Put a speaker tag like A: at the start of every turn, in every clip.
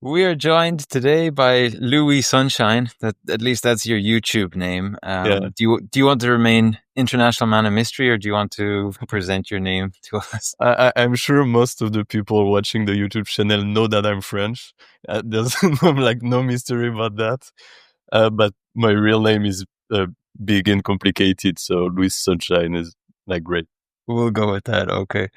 A: We are joined today by Louis Sunshine. That at least that's your YouTube name.
B: Yeah,
A: Do you want to remain international man of mystery, or do you want to present your name to us?
B: I'm sure most of the people watching the YouTube channel know that I'm French. There's no mystery about that. But my real name is big and complicated, so Louis Sunshine is like great.
A: We'll go with that. Okay.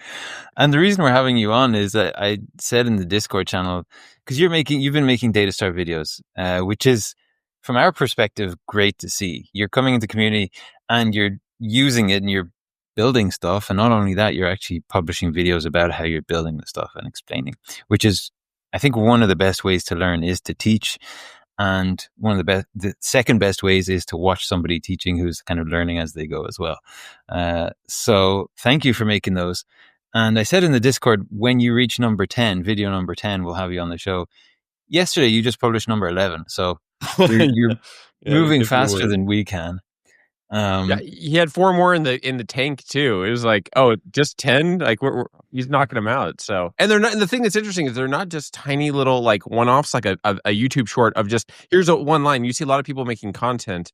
A: And the reason we're having you on is that I said in the Discord channel, because you've been making Datastar videos, which is, from our perspective, great to see. You're coming into community and you're using it and you're building stuff. And not only that, you're actually publishing videos about how you're building the stuff and explaining, which is, I think, one of the best ways to learn is to teach. And the second best ways is to watch somebody teaching who's kind of learning as they go as well. So thank you for making those. And I said in the Discord, when you reach number 10, video number 10, we'll have you on the show. Yesterday, you just published number 11. So you're
B: Yeah, yeah, we
A: moving
B: kept
A: faster
B: going.
A: than we can.
C: Yeah, he had four more in the tank too. It was like, oh, just 10. Like he's knocking them out. So, and they're not. And the thing that's interesting is they're not just tiny little like one-offs, like a YouTube short of just here's a one line. You see a lot of people making content,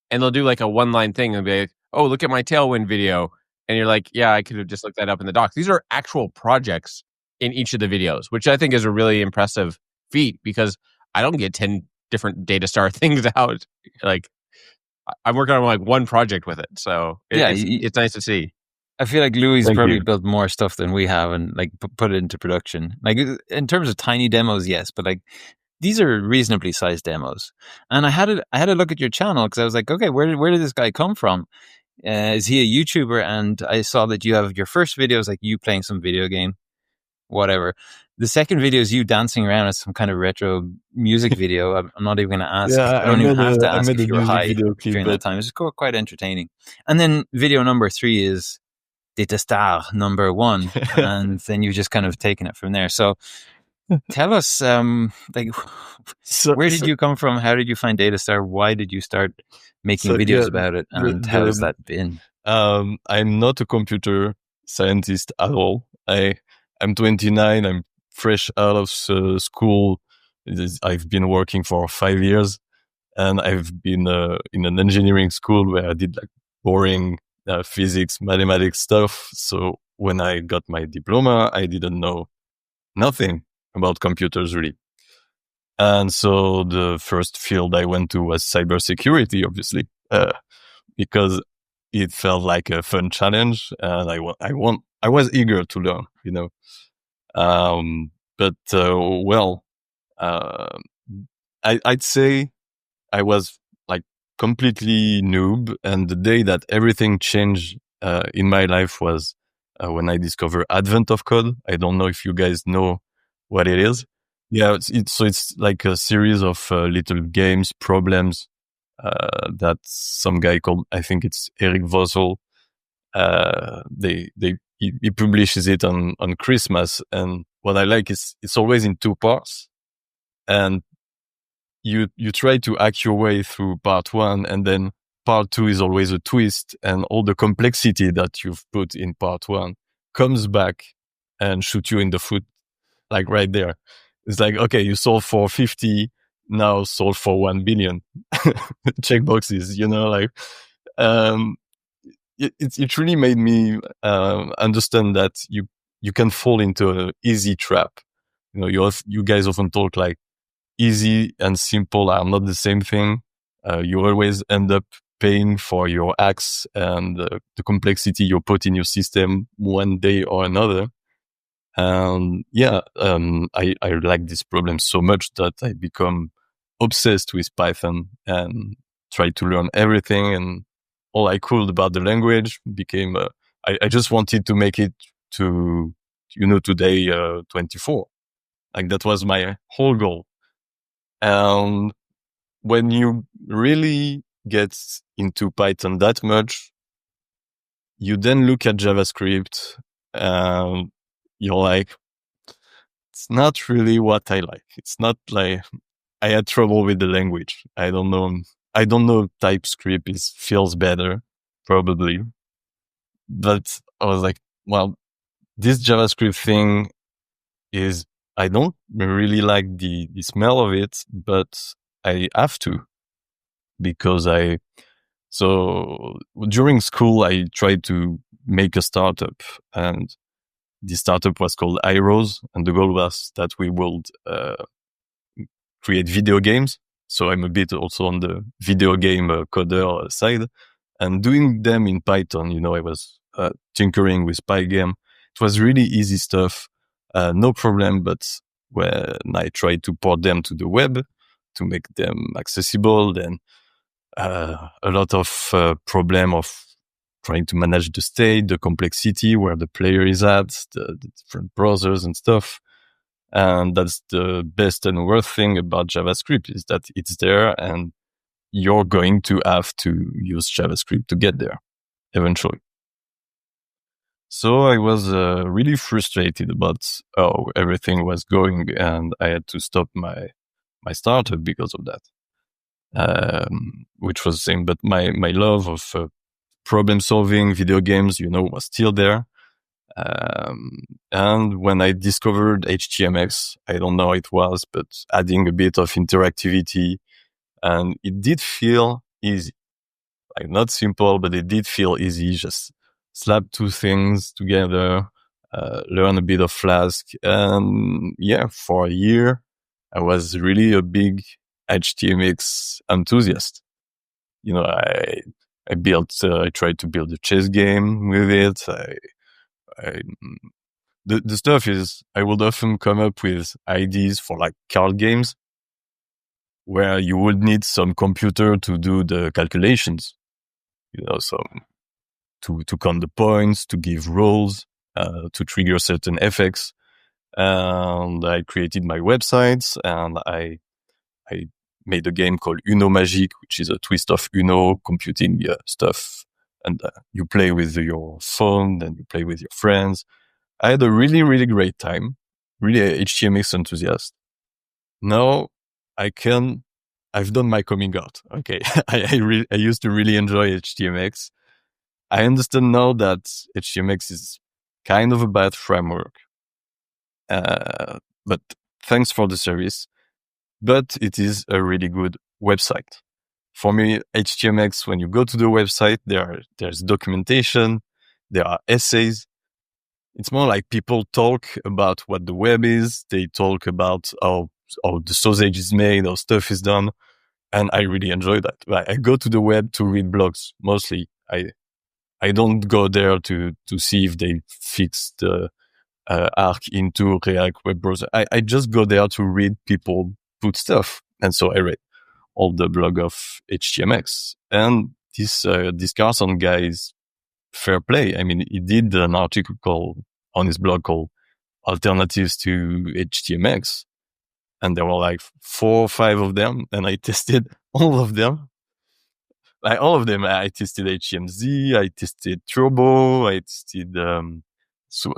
C: and they'll do like a one line thing and be like, oh, look at my Tailwind video, and you're like, yeah, I could have just looked that up in the docs. These are actual projects in each of the videos, which I think is a really impressive feat because I don't get 10 different Datastar things out. Like I'm working on like one project with it, so
A: Yeah,
C: it's nice to see.
A: I feel like Louis
B: Thank
A: probably
B: you.
A: built more stuff than we have and like put it into production. Like in terms of tiny demos, yes, but like these are reasonably sized demos. And I had a look at your channel because I was like, okay, where did this guy come from? Is he a YouTuber? And I saw that you have your first video is like you playing some video game, whatever. The second video is you dancing around at some kind of retro music video. I'm not even going to ask.
B: Yeah,
A: I don't even have to
B: I
A: ask
B: made
A: if
B: a
A: you were
B: music
A: high
B: video clip,
A: during that
B: but
A: time. It's quite entertaining. And then video number 3 is Datastar number 1, and then you've just kind of taken it from there. So tell us, like,
B: so,
A: where did
B: so
A: you come from? How did you find Datastar? Why did you start making
B: so yeah,
A: videos about it?
B: the
A: And how has
B: the
A: that been?
B: I'm not a computer scientist at all. I'm 29. I'm fresh out of school. I've been working for 5 years, and I've been in an engineering school where I did like boring physics, mathematics stuff. So when I got my diploma, I didn't know nothing about computers really. And so the first field I went to was cybersecurity, obviously, because it felt like a fun challenge, and I was eager to learn, you know. But well, uh, I'd say I was like completely noob, and the day that everything changed in my life was when I discovered Advent of Code. I don't know if you guys know what it is. Yeah, it's like a series of little games, problems that some guy called, I think it's Eric Vossel. He publishes it on Christmas, and what I like is it's always in two parts, and you try to hack your way through part one, and then part two is always a twist, and all the complexity that you've put in part one comes back and shoot you in the foot, like right there. It's like, okay, you solve for 50, now solve for 1 billion. Check boxes, you know, like, um, it really made me, understand that you can fall into an easy trap. You know, you guys often talk like easy and simple are not the same thing. You always end up paying for your acts and the complexity you put in your system one day or another. Yeah, I like this problem so much that I become obsessed with Python and try to learn everything and all I could about the language became, I just wanted to make it to, today, 24. Like that was my whole goal. And when you really get into Python that much, you then look at JavaScript and you're like, it's not really what I like. It's not like I had trouble with the language. I don't know. I don't know if TypeScript feels better, probably. But I was like, well, this JavaScript thing is I don't really like the smell of it, but I have to because so during school, I tried to make a startup, and the startup was called iRose, and the goal was that we would create video games. So I'm a bit also on the video game coder side, and doing them in Python. I was tinkering with Pygame. It was really easy stuff, no problem. But when I tried to port them to the web to make them accessible, then a lot of problem of trying to manage the state, the complexity, where the player is at, the different browsers and stuff. And that's the best and worst thing about JavaScript, is that it's there and you're going to have to use JavaScript to get there eventually. So I was really frustrated about how everything was going, and I had to stop my startup because of that. Which was the same, but my love of problem solving video games, was still there. And when I discovered HTMX, I don't know how it was, but adding a bit of interactivity, and it did feel easy. Like, not simple, but it did feel easy. Just slap two things together, learn a bit of Flask. And yeah, for a year, I was really a big HTMX enthusiast. I tried to build a chess game with it. The stuff is, I would often come up with ideas for like card games where you would need some computer to do the calculations, so to count the points, to give rolls, to trigger certain effects. And I created my websites, and I made a game called Uno Magique, which is a twist of Uno computing stuff. And you play with your phone, and you play with your friends. I had a really, really great time. Really a HTMX enthusiast. Now I've done my coming out. Okay. I used to really enjoy HTMX. I understand now that HTMX is kind of a bad framework. But thanks for the service. But it is a really good website. For me, HTMX, when you go to the website, there's documentation, there are essays. It's more like people talk about what the web is. They talk about how the sausage is made, how stuff is done. And I really enjoy that. I go to the web to read blogs, mostly. I don't go there to see if they fix the Arc into React web browser. I just go there to read people put stuff. And so I read all the blog of HTMX. And this Carson guy is fair play. I mean, he did an article on his blog called Alternatives to HTMX. And there were like 4 or 5 of them. And I tested all of them. Like all of them. I tested HTMZ, I tested Turbo, I tested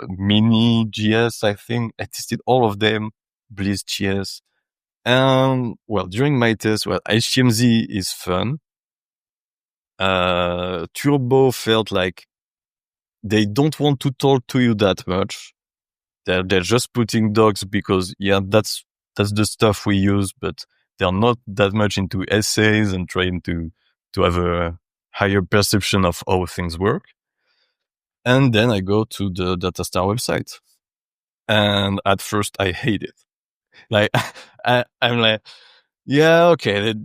B: Mini JS, I think. I tested all of them, Blizz JS. And during my test, HTMZ is fun. Turbo felt like they don't want to talk to you that much. They're just putting docs because, that's the stuff we use, but they're not that much into essays and trying to have a higher perception of how things work. And then I go to the Datastar website. And at first I hate it. Like, I'm like, okay.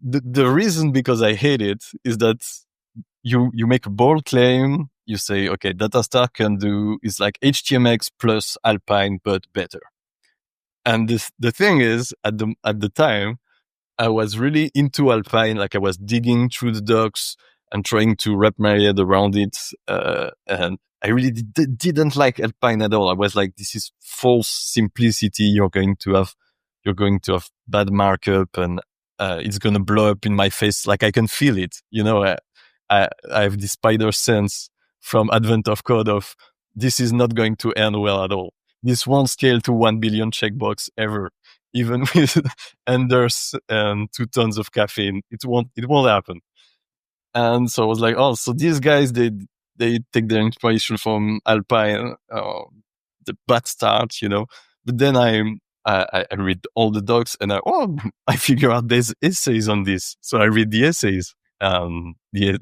B: The reason because I hate it is that you make a bold claim. You say, okay, Datastar can do is like HTMX plus Alpine, but better. And the thing is, at the time, I was really into Alpine. Like, I was digging through the docs and trying to wrap my head around it. And I really didn't like Alpine at all. I was like, this is false simplicity. You're going to have bad markup, and it's going to blow up in my face. Like, I can feel it. I have this spider sense from Advent of Code of this is not going to end well at all. This won't scale to 1 billion checkbox ever, even with Enders and 2 tons of caffeine. It won't happen. And so I was like, oh, so these guys, they take their inspiration from Alpine, the bad start, But then I read all the docs and I figure out there's essays on this. So I read the essays. The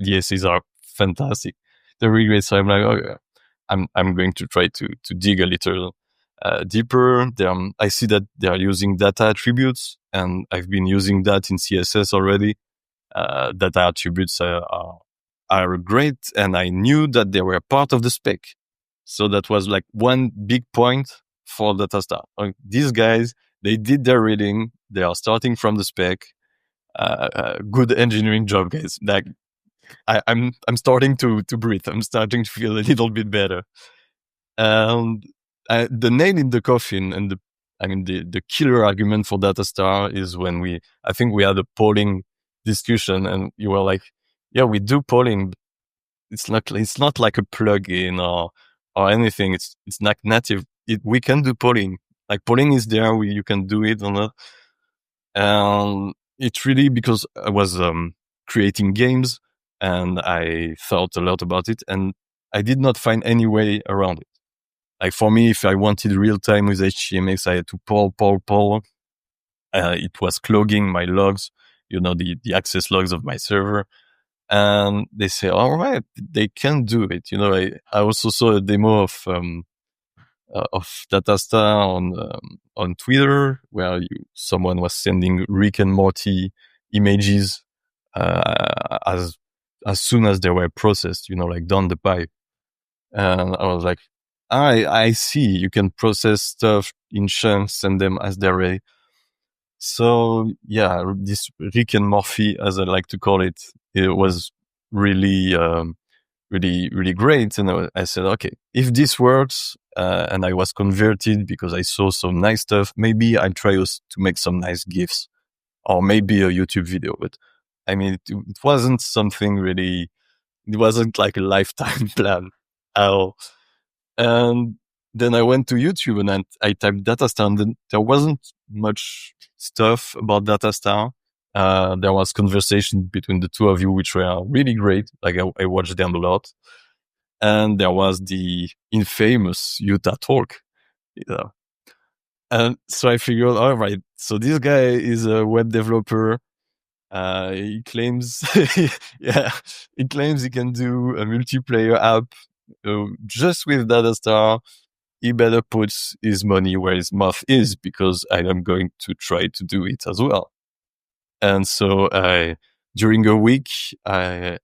B: essays are fantastic. They're really great. So I'm like, oh, yeah. I'm going to try to dig a little deeper. I see that they are using data attributes, and I've been using that in CSS already. Data attributes are great, and I knew that they were part of the spec. So that was like one big point for Datastar. Like, these guys, they did their reading. They are starting from the spec. Good engineering job, guys. Like, I'm starting to breathe. I'm starting to feel a little bit better. And the nail in the coffin and the killer argument for Datastar is when I think we had a polling discussion, and you were like, yeah, we do polling. It's not like a plugin or anything. It's not native. We can do polling. Like, polling is there. You can do it on a, and it's really because I was creating games and I thought a lot about it, and I did not find any way around it. Like, for me, if I wanted real time with HTMX, I had to poll. It was clogging my logs, the access logs of my server. And they say, all right, they can do it. I also saw a demo of Datastar on Twitter, where someone was sending Rick and Morty images as soon as they were processed, like down the pipe. And I was like, I see, you can process stuff in chunks, send them as they're ready. So yeah, this Rick and Morphy, as I like to call it, it was really, really great. And I said, okay, if this works, and I was converted because I saw some nice stuff, maybe I'll try to make some nice GIFs or maybe a YouTube video. But I mean, it wasn't something really, it wasn't like a lifetime plan at all. And then I went to YouTube and I typed Datastar, and then there wasn't much stuff about Datastar. There was conversation between the two of you, which were really great. Like, I watched them a lot. And there was the infamous Utah talk, And so I figured, all right, so this guy is a web developer. He claims, he claims he can do a multiplayer app just with Datastar. He better put his money where his mouth is, because I am going to try to do it as well. And so during a week, I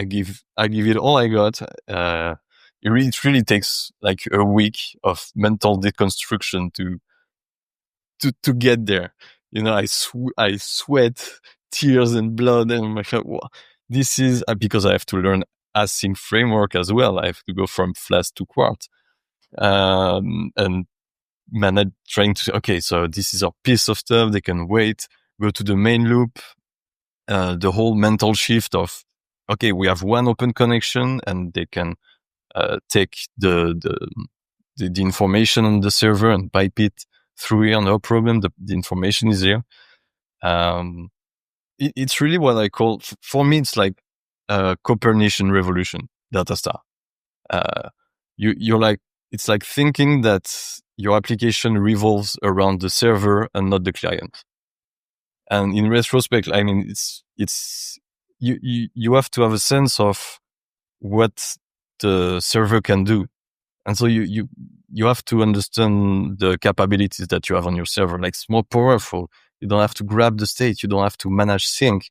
B: give it all I got. It really takes like a week of mental deconstruction to get there. I sweat, tears and blood, and I'm like, wow, this is because I have to learn async framework as well. I have to go from Flask to Quart. And manage trying to, okay, so this is a piece of stuff. They can wait, go to the main loop, the whole mental shift of, okay, we have one open connection and they can, take the information on the server and pipe it through here. No problem. The information is here. It's really what I call, for me, it's like a Copernican revolution, Datastar. You're like, it's like thinking that your application revolves around the server and not the client. And in retrospect, I mean, you have to have a sense of what the server can do. And so you have to understand the capabilities that you have on your server. Like, it's more powerful. You don't have to grab the state. You don't have to manage sync.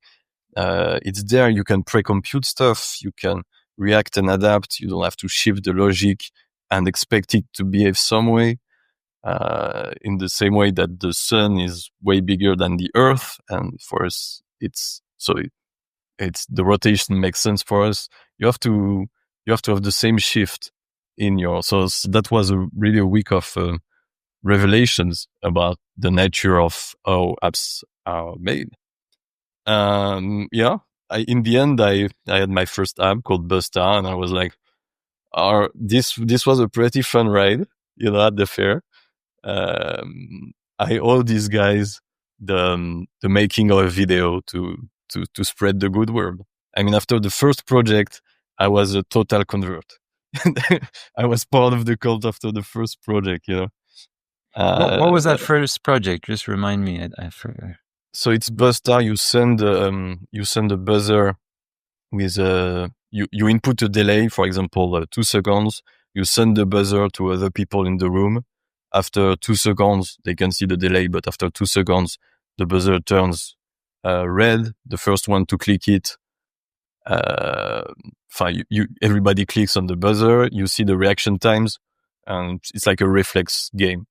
B: It's there. You can pre-compute stuff. You can react and adapt. You don't have to shift the logic and expect it to behave some way, in the same way that the sun is way bigger than the earth. And for us, it's the rotation makes sense for us. You have to have the same shift in your, so that was really a week of revelations about the nature of how apps are made. In the end, I had my first app called Busta, and I was like, this was a pretty fun ride, at the fair. I owe these guys the making of a video to spread the good word. I mean, after the first project, I was a total convert. I was part of the cult after the first project,
A: What was that first project? Just remind me. I forgot.
B: So it's Buster. You send a buzzer with you input a delay, for example, 2 seconds. You send the buzzer to other people in the room. After 2 seconds, they can see the delay, but after 2 seconds, the buzzer turns red. The first one to click it, everybody clicks on the buzzer. You see the reaction times, and it's like a reflex game.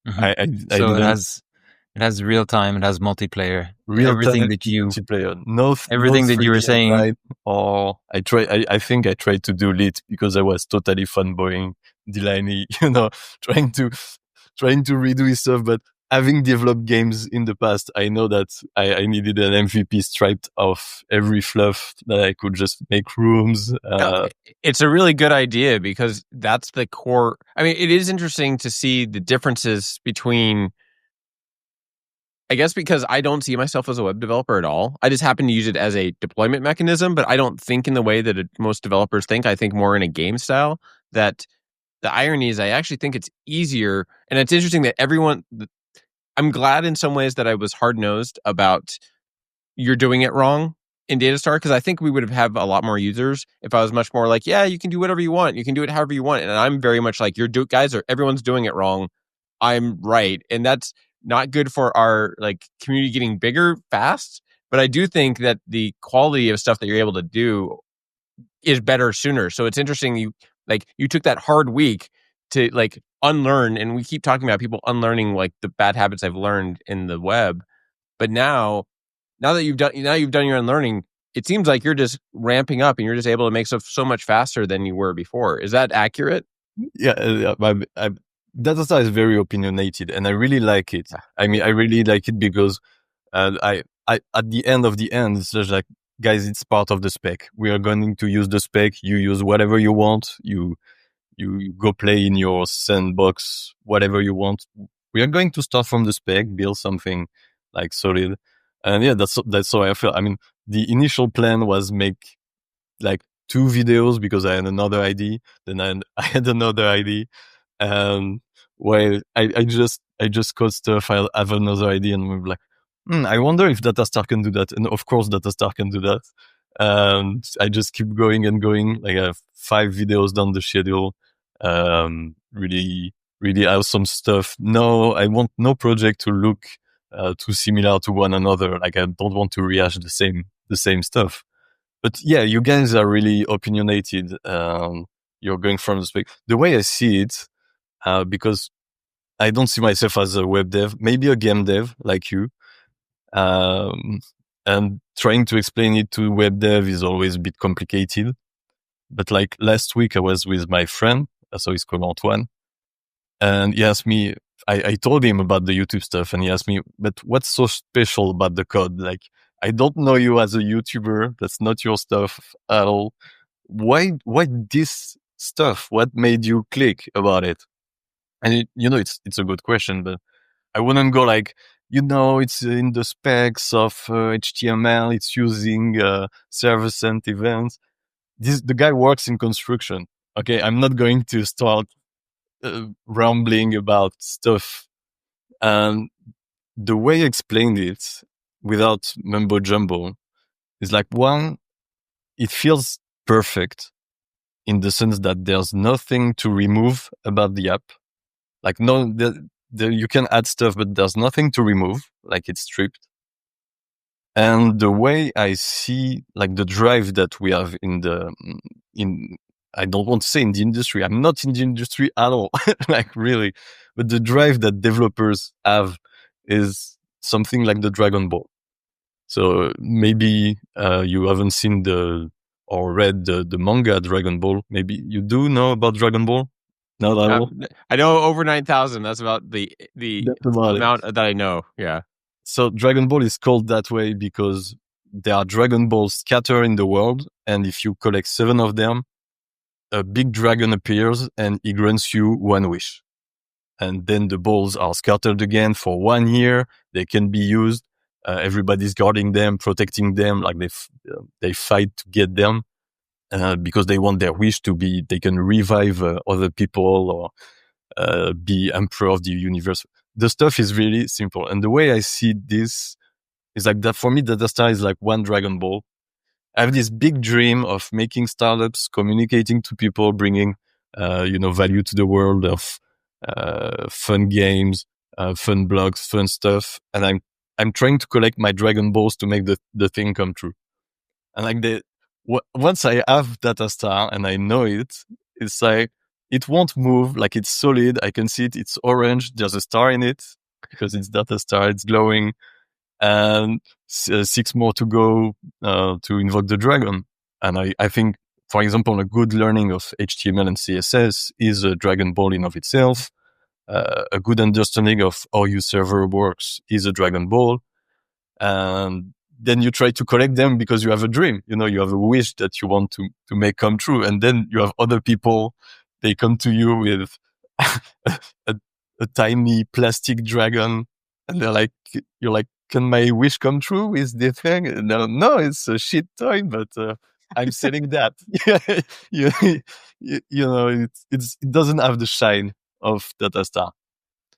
A: Mm-hmm. So it has real time. It has multiplayer. Everything that you
B: multiplayer.
A: Everything that you were saying.
B: Right? Or I think I tried to do it because I was totally fanboying Delaney, trying to redo his stuff. But having developed games in the past, I know that I needed an MVP striped off every fluff that I could just make rooms.
C: It's a really good idea because that's the core. I mean, it is interesting to see the differences between, I guess, because I don't see myself as a web developer at all. I just happen to use it as a deployment mechanism, but I don't think in the way that most developers think. I think more in a game style. That the irony is I actually think it's easier. And it's interesting that I'm glad in some ways that I was hard-nosed about you're doing it wrong in Datastar, because I think we would have a lot more users if I was much more like, yeah, you can do whatever you want. You can do it however you want. And I'm very much like, everyone's doing it wrong. I'm right. And that's not good for our community getting bigger fast. But I do think that the quality of stuff that you're able to do is better sooner. So it's interesting. You took that hard week to unlearn, and we keep talking about people unlearning the bad habits I've learned in the web. But now that you've done your unlearning, it seems like you're just ramping up and you're just able to make stuff so much faster than you were before. Is that accurate?
B: Yeah, Datastar is very opinionated, and I really like it. I mean, I really like it because I at the end of the end, it's just like, guys, it's part of the spec. We are going to use the spec. You use whatever you want. You go play in your sandbox, whatever you want. We are going to start from the spec, build something solid. And yeah, that's how I feel. I mean, the initial plan was make 2 videos because I had another idea. Then I had another idea. And I just code stuff. I have another idea, and we're like, I wonder if Datastar can do that. And of course, Datastar can do that. And I just keep going and going. I have 5 videos down the schedule. Really, really awesome stuff. No, I want no project to look too similar to one another. I don't want to rehash the same stuff. But yeah, you guys are really opinionated. You're going from the spec. The way I see it, because I don't see myself as a web dev, maybe a game dev like you. And trying to explain it to web dev is always a bit complicated. But last week I was with my friend, so he's called Antoine, and he asked me, I told him about the YouTube stuff, and he asked me, but what's so special about the code? I don't know you as a YouTuber. That's not your stuff at all. Why this stuff? What made you click about it? And it's a good question, but I wouldn't go it's in the specs of HTML. It's using server-sent events. The guy works in construction. Okay, I'm not going to start rambling about stuff. And the way I explained it without mumbo jumbo is one, it feels perfect in the sense that there's nothing to remove about the app. You can add stuff, but there's nothing to remove. It's stripped. And the way I see the drive that we have I don't want to say in the industry. I'm not in the industry at all, really. But the drive that developers have is something like the Dragon Ball. So maybe you haven't seen or read the manga Dragon Ball. Maybe you do know about Dragon Ball? Not at all?
C: I know over 9,000. That's about the amount that I know. Yeah.
B: So Dragon Ball is called that way because there are Dragon Balls scattered in the world. And if you collect 7 of them, a big dragon appears and he grants you 1 wish. And then the balls are scattered again for 1 year. They can be used. Everybody's guarding them, protecting them. They fight to get them because they want their wish to be, they can revive other people. be emperor of the universe. The stuff is really simple. And the way I see this is like that for me, Datastar is like one Dragon Ball. I have this big dream of making startups, communicating to people, bringing, value to the world of, fun games, fun blogs, fun stuff. And I'm trying to collect my Dragon Balls to make the thing come true. And like once I have Datastar and I know it, it's like, it won't move. Like it's solid. I can see it. It's orange. There's a star in it because it's Datastar. It's glowing. And 6 more to go to invoke the dragon. And I think, for example, a good learning of HTML and CSS is a Dragon Ball in of itself. A good understanding of how your server works is a Dragon Ball. And then you try to collect them because you have a dream. You have a wish that you want to make come true. And then you have other people, they come to you with a tiny plastic dragon, and you're like, can my wish come true? Is the thing? No, it's a shit toy, but I'm selling that. It doesn't have the shine of Datastar.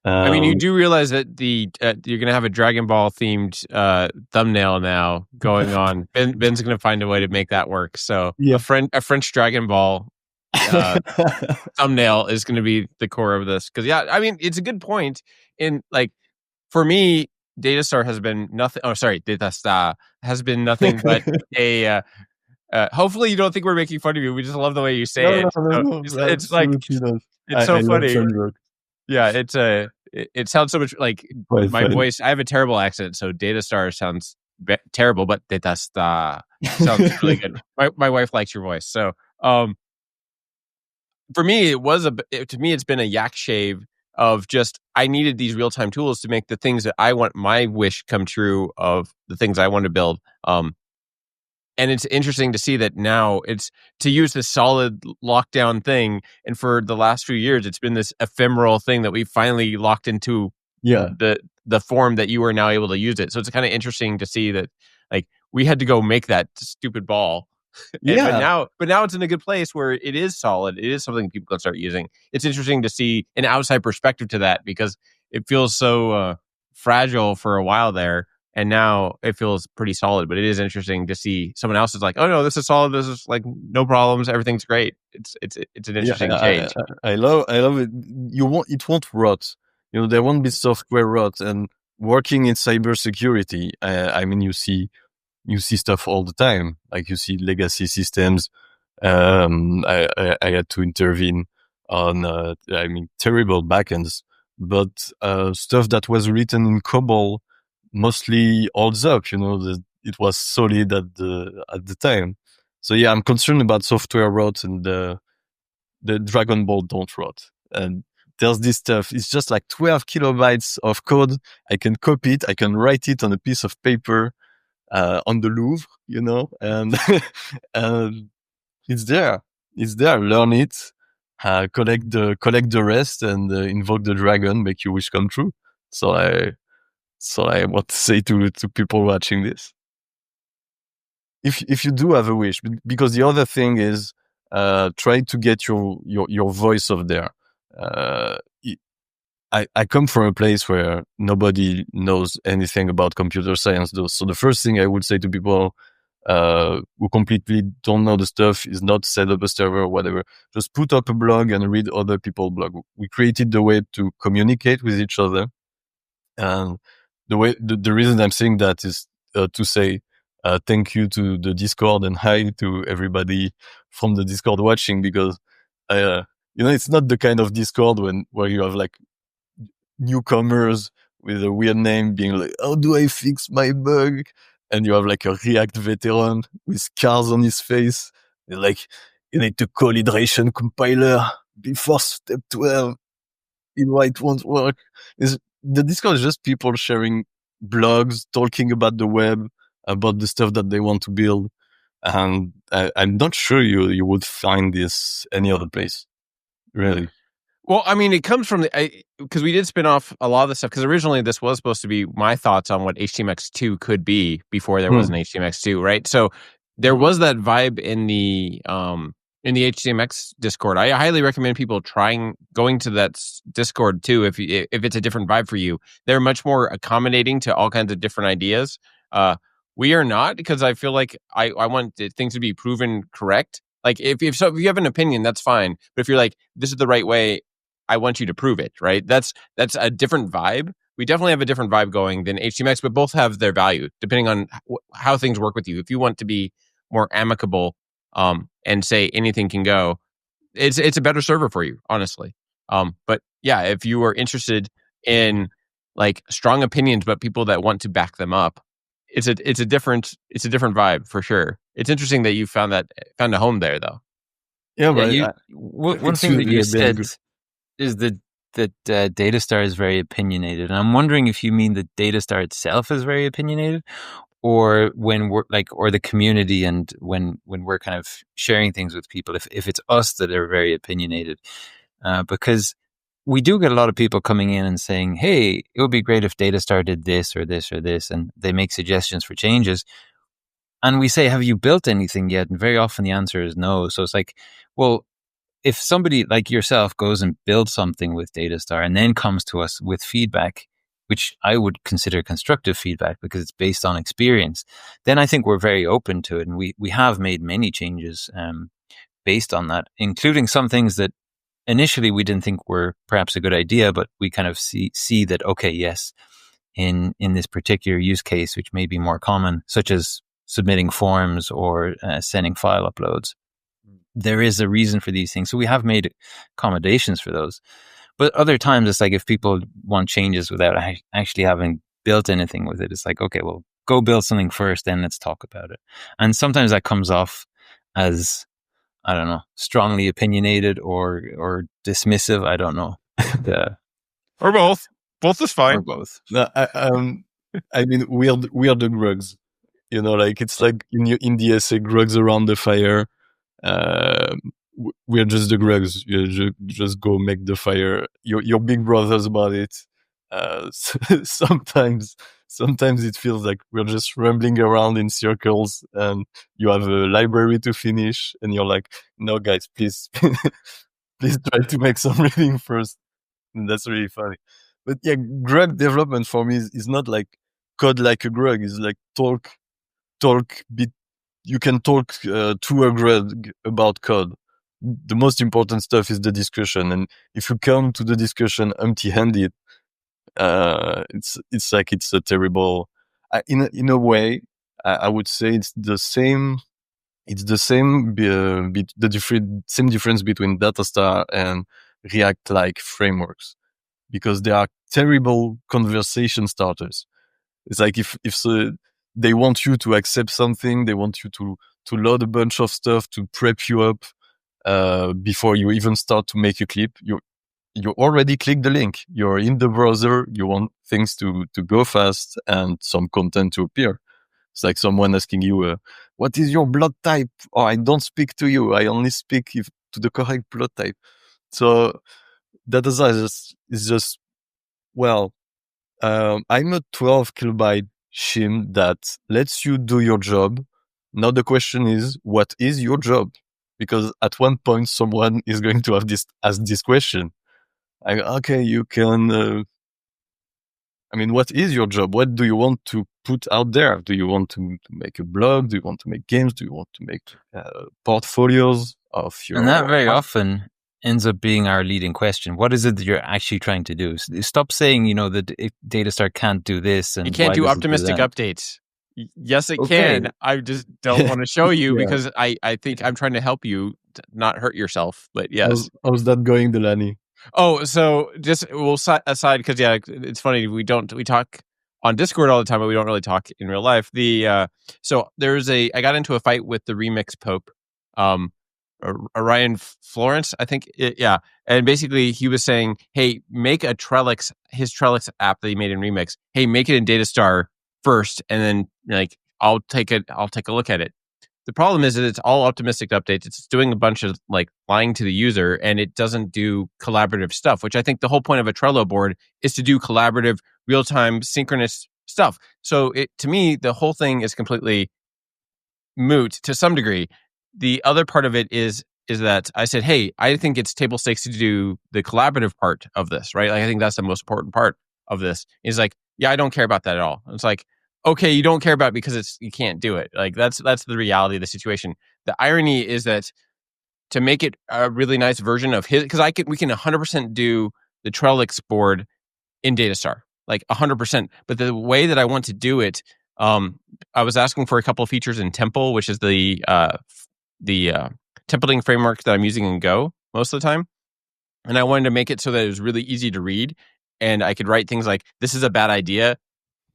C: I mean, you do realize that you're going to have a Dragon Ball themed thumbnail now going on. Ben's going to find a way to make that work. So
B: yeah.
C: a French Dragon Ball thumbnail is going to be the core of this. Because I mean, it's a good point. In like, for me, Datastar has been nothing. Oh, sorry, Datastar has been nothing but a. Hopefully, you don't think we're making fun of you. We just love the way you say it.
B: No,
C: it's like it's so funny. Yeah, it sounds so much like my voice. I have a terrible accent, so Datastar sounds terrible, but Datastar sounds really good. My wife likes your voice, so for me, to me it's been a yak shave of just I needed these real time tools to make the things that I want my wish come true of the things I want to build. And it's interesting to see that now it's to use this solid lockdown thing. And for the last few years, it's been this ephemeral thing that we finally locked into the form that you are now able to use it. So it's kind of interesting to see that like we had to go make that stupid ball. But now it's in a good place where it is solid. It is something people can start using. It's interesting to see an outside perspective to that because it feels so fragile for a while there. And now it feels pretty solid, but it is interesting to see someone else is like, "Oh no, this is solid. This is like no problems. Everything's great." It's an interesting change.
B: I love it. It won't rot. There won't be software rot. And working in cybersecurity, I mean, you see stuff all the time. Like you see legacy systems. I had to intervene on, terrible backends, but stuff that was written in COBOL mostly holds up. It was solid at the time. So yeah, I'm concerned about software rot, and the Dragon Ball don't rot. And there's this stuff. It's just like 12 kilobytes of code. I can copy it. I can write it on a piece of paper on the Louvre, and and it's there. It's there. Learn it. Collect the rest, and invoke the dragon. Make your wish come true. So I want to say to people watching this, if you do have a wish, because the other thing is try to get your voice up there. I come from a place where nobody knows anything about computer science, though. So the first thing I would say to people who completely don't know the stuff is not set up a server or whatever. Just put up a blog and read other people's blog. We created the way to communicate with each other. And the reason I'm saying that is to say thank you to the Discord and hi to everybody from the Discord watching, because it's not the kind of Discord where you have like newcomers with a weird name being like, how do I fix my bug? And you have like a React veteran with scars on his face. They're like, you need to call iteration compiler before step 12. It won't work. The Discord is just people sharing blogs, talking about the web, about the stuff that they want to build. And I'm not sure you would find this any other place, really.
C: Well, I mean, it comes from because we did spin off a lot of the stuff, because originally this was supposed to be my thoughts on what HTMX2 could be before there was an HTMX2, right? So there was that vibe in the in the HCMX Discord. I highly recommend people going to that Discord too. If it's a different vibe for you, they're much more accommodating to all kinds of different ideas. We are not, because I feel like I want things to be proven correct. Like if you have an opinion, that's fine. But if you're like, this is the right way, I want you to prove it, right? That's a different vibe. We definitely have a different vibe going than HTMX, but both have their value depending on how things work with you. If you want to be more amicable, and say anything can go, it's a better server for you, honestly. But yeah, if you are interested in like strong opinions, but people that want to back them up, it's a different vibe for sure. It's interesting that you found a home there, though.
B: Yeah,
A: Yeah,
B: but
A: one
B: it's
A: thing that you
B: really been
A: said
B: good.
A: is that Datastar is very opinionated, and I'm wondering if you mean that Datastar itself is very opinionated, or when we're like, or the community, and when we're kind of sharing things with people, if it's us that are very opinionated, because we do get a lot of people coming in and saying, "Hey, it would be great if Datastar did this or this or this," and they make suggestions for changes. And we say, "Have you built anything yet?" And very often the answer is no. So it's like, well, if somebody like yourself goes and builds something with Datastar and then comes to us with feedback, which I would consider constructive feedback because it's based on experience, then I think we're very open to it. And we have made many changes based on that, including some things that initially we didn't think were perhaps a good idea, but we kind of see that, okay, yes, in this particular use case, which may be more common, such as submitting forms or sending file uploads, there is a reason for these things. So we have made accommodations for those. But other times it's like if people want changes without actually having built anything with it, it's like, okay, well, go build something first, then let's talk about it. And sometimes that comes off as, I don't know, strongly opinionated or dismissive. I don't know.
C: Or both. Both is fine.
A: Or both.
B: No, I mean, we're the Grugs. You know, like it's like in the essay, Grugs around the fire. We're just the Grugs. You just go make the fire. Your big brothers about it. Sometimes it feels like we're just rambling around in circles, and you have a library to finish, and you're like, "No, guys, please, please try to make some reading first." And that's really funny. But yeah, Grug development for me is not like code like a Grug. It's like talk. You can talk to a Grug about code. The most important stuff is the discussion, and if you come to the discussion empty-handed, it's like it's a terrible. In a way, I would say it's the same. It's the same. Same difference between Datastar and React-like frameworks, because they are terrible conversation starters. It's like if they want you to accept something, they want you to load a bunch of stuff to prep you up before you even start to make a clip. You already click the link. You're in the browser. You want things to go fast and some content to appear. It's like someone asking you, "What is your blood type?" "Oh, I don't speak to you. I only speak to the correct blood type." So data size is just, well, I'm a 12 kilobyte shim that lets you do your job. Now the question is, what is your job? Because at one point someone is going to ask this question. Okay, you can. I mean, what is your job? What do you want to put out there? Do you want to make a blog? Do you want to make games? Do you want to make portfolios of your?
A: And that very often ends up being our leading question. What is it that you're actually trying to do? Stop saying, that Datastar can't do this and
C: it can't do
A: why doesn't
C: optimistic
A: that?
C: updates. Yes, it
A: Okay.
C: can. I just don't want to show you
B: Yeah.
C: because I think I'm trying to help you not hurt yourself. But yes.
B: How's that going, Delaney?
C: Oh, so just we'll aside because yeah, it's funny we talk on Discord all the time, but we don't really talk in real life. So I got into a fight with the Remix Pope, Orion Florence, I think. Yeah, and basically he was saying, "Hey, make his Trellix app that he made in Remix. Hey, make it in Datastar first, and then like I'll take a look at it." The problem is that it's all optimistic updates. It's doing a bunch of like lying to the user, and it doesn't do collaborative stuff, which I think the whole point of a Trello board is to do collaborative, real-time, synchronous stuff. So to me, the whole thing is completely moot to some degree. The other part of it is is that I said, hey, I think it's table stakes to do the collaborative part of this, right? Like, I think that's the most important part of this. He's like, yeah, I don't care about that at all. It's like, okay, you don't care about it because you can't do it. Like, that's the reality of the situation. The irony is that to make it a really nice version of his, because we can 100% do the Trellix board in Datastar, like 100%. But the way that I want to do it, I was asking for a couple of features in Temple, which is the templating framework that I'm using in Go most of the time. And I wanted to make it so that it was really easy to read. And I could write things like, this is a bad idea,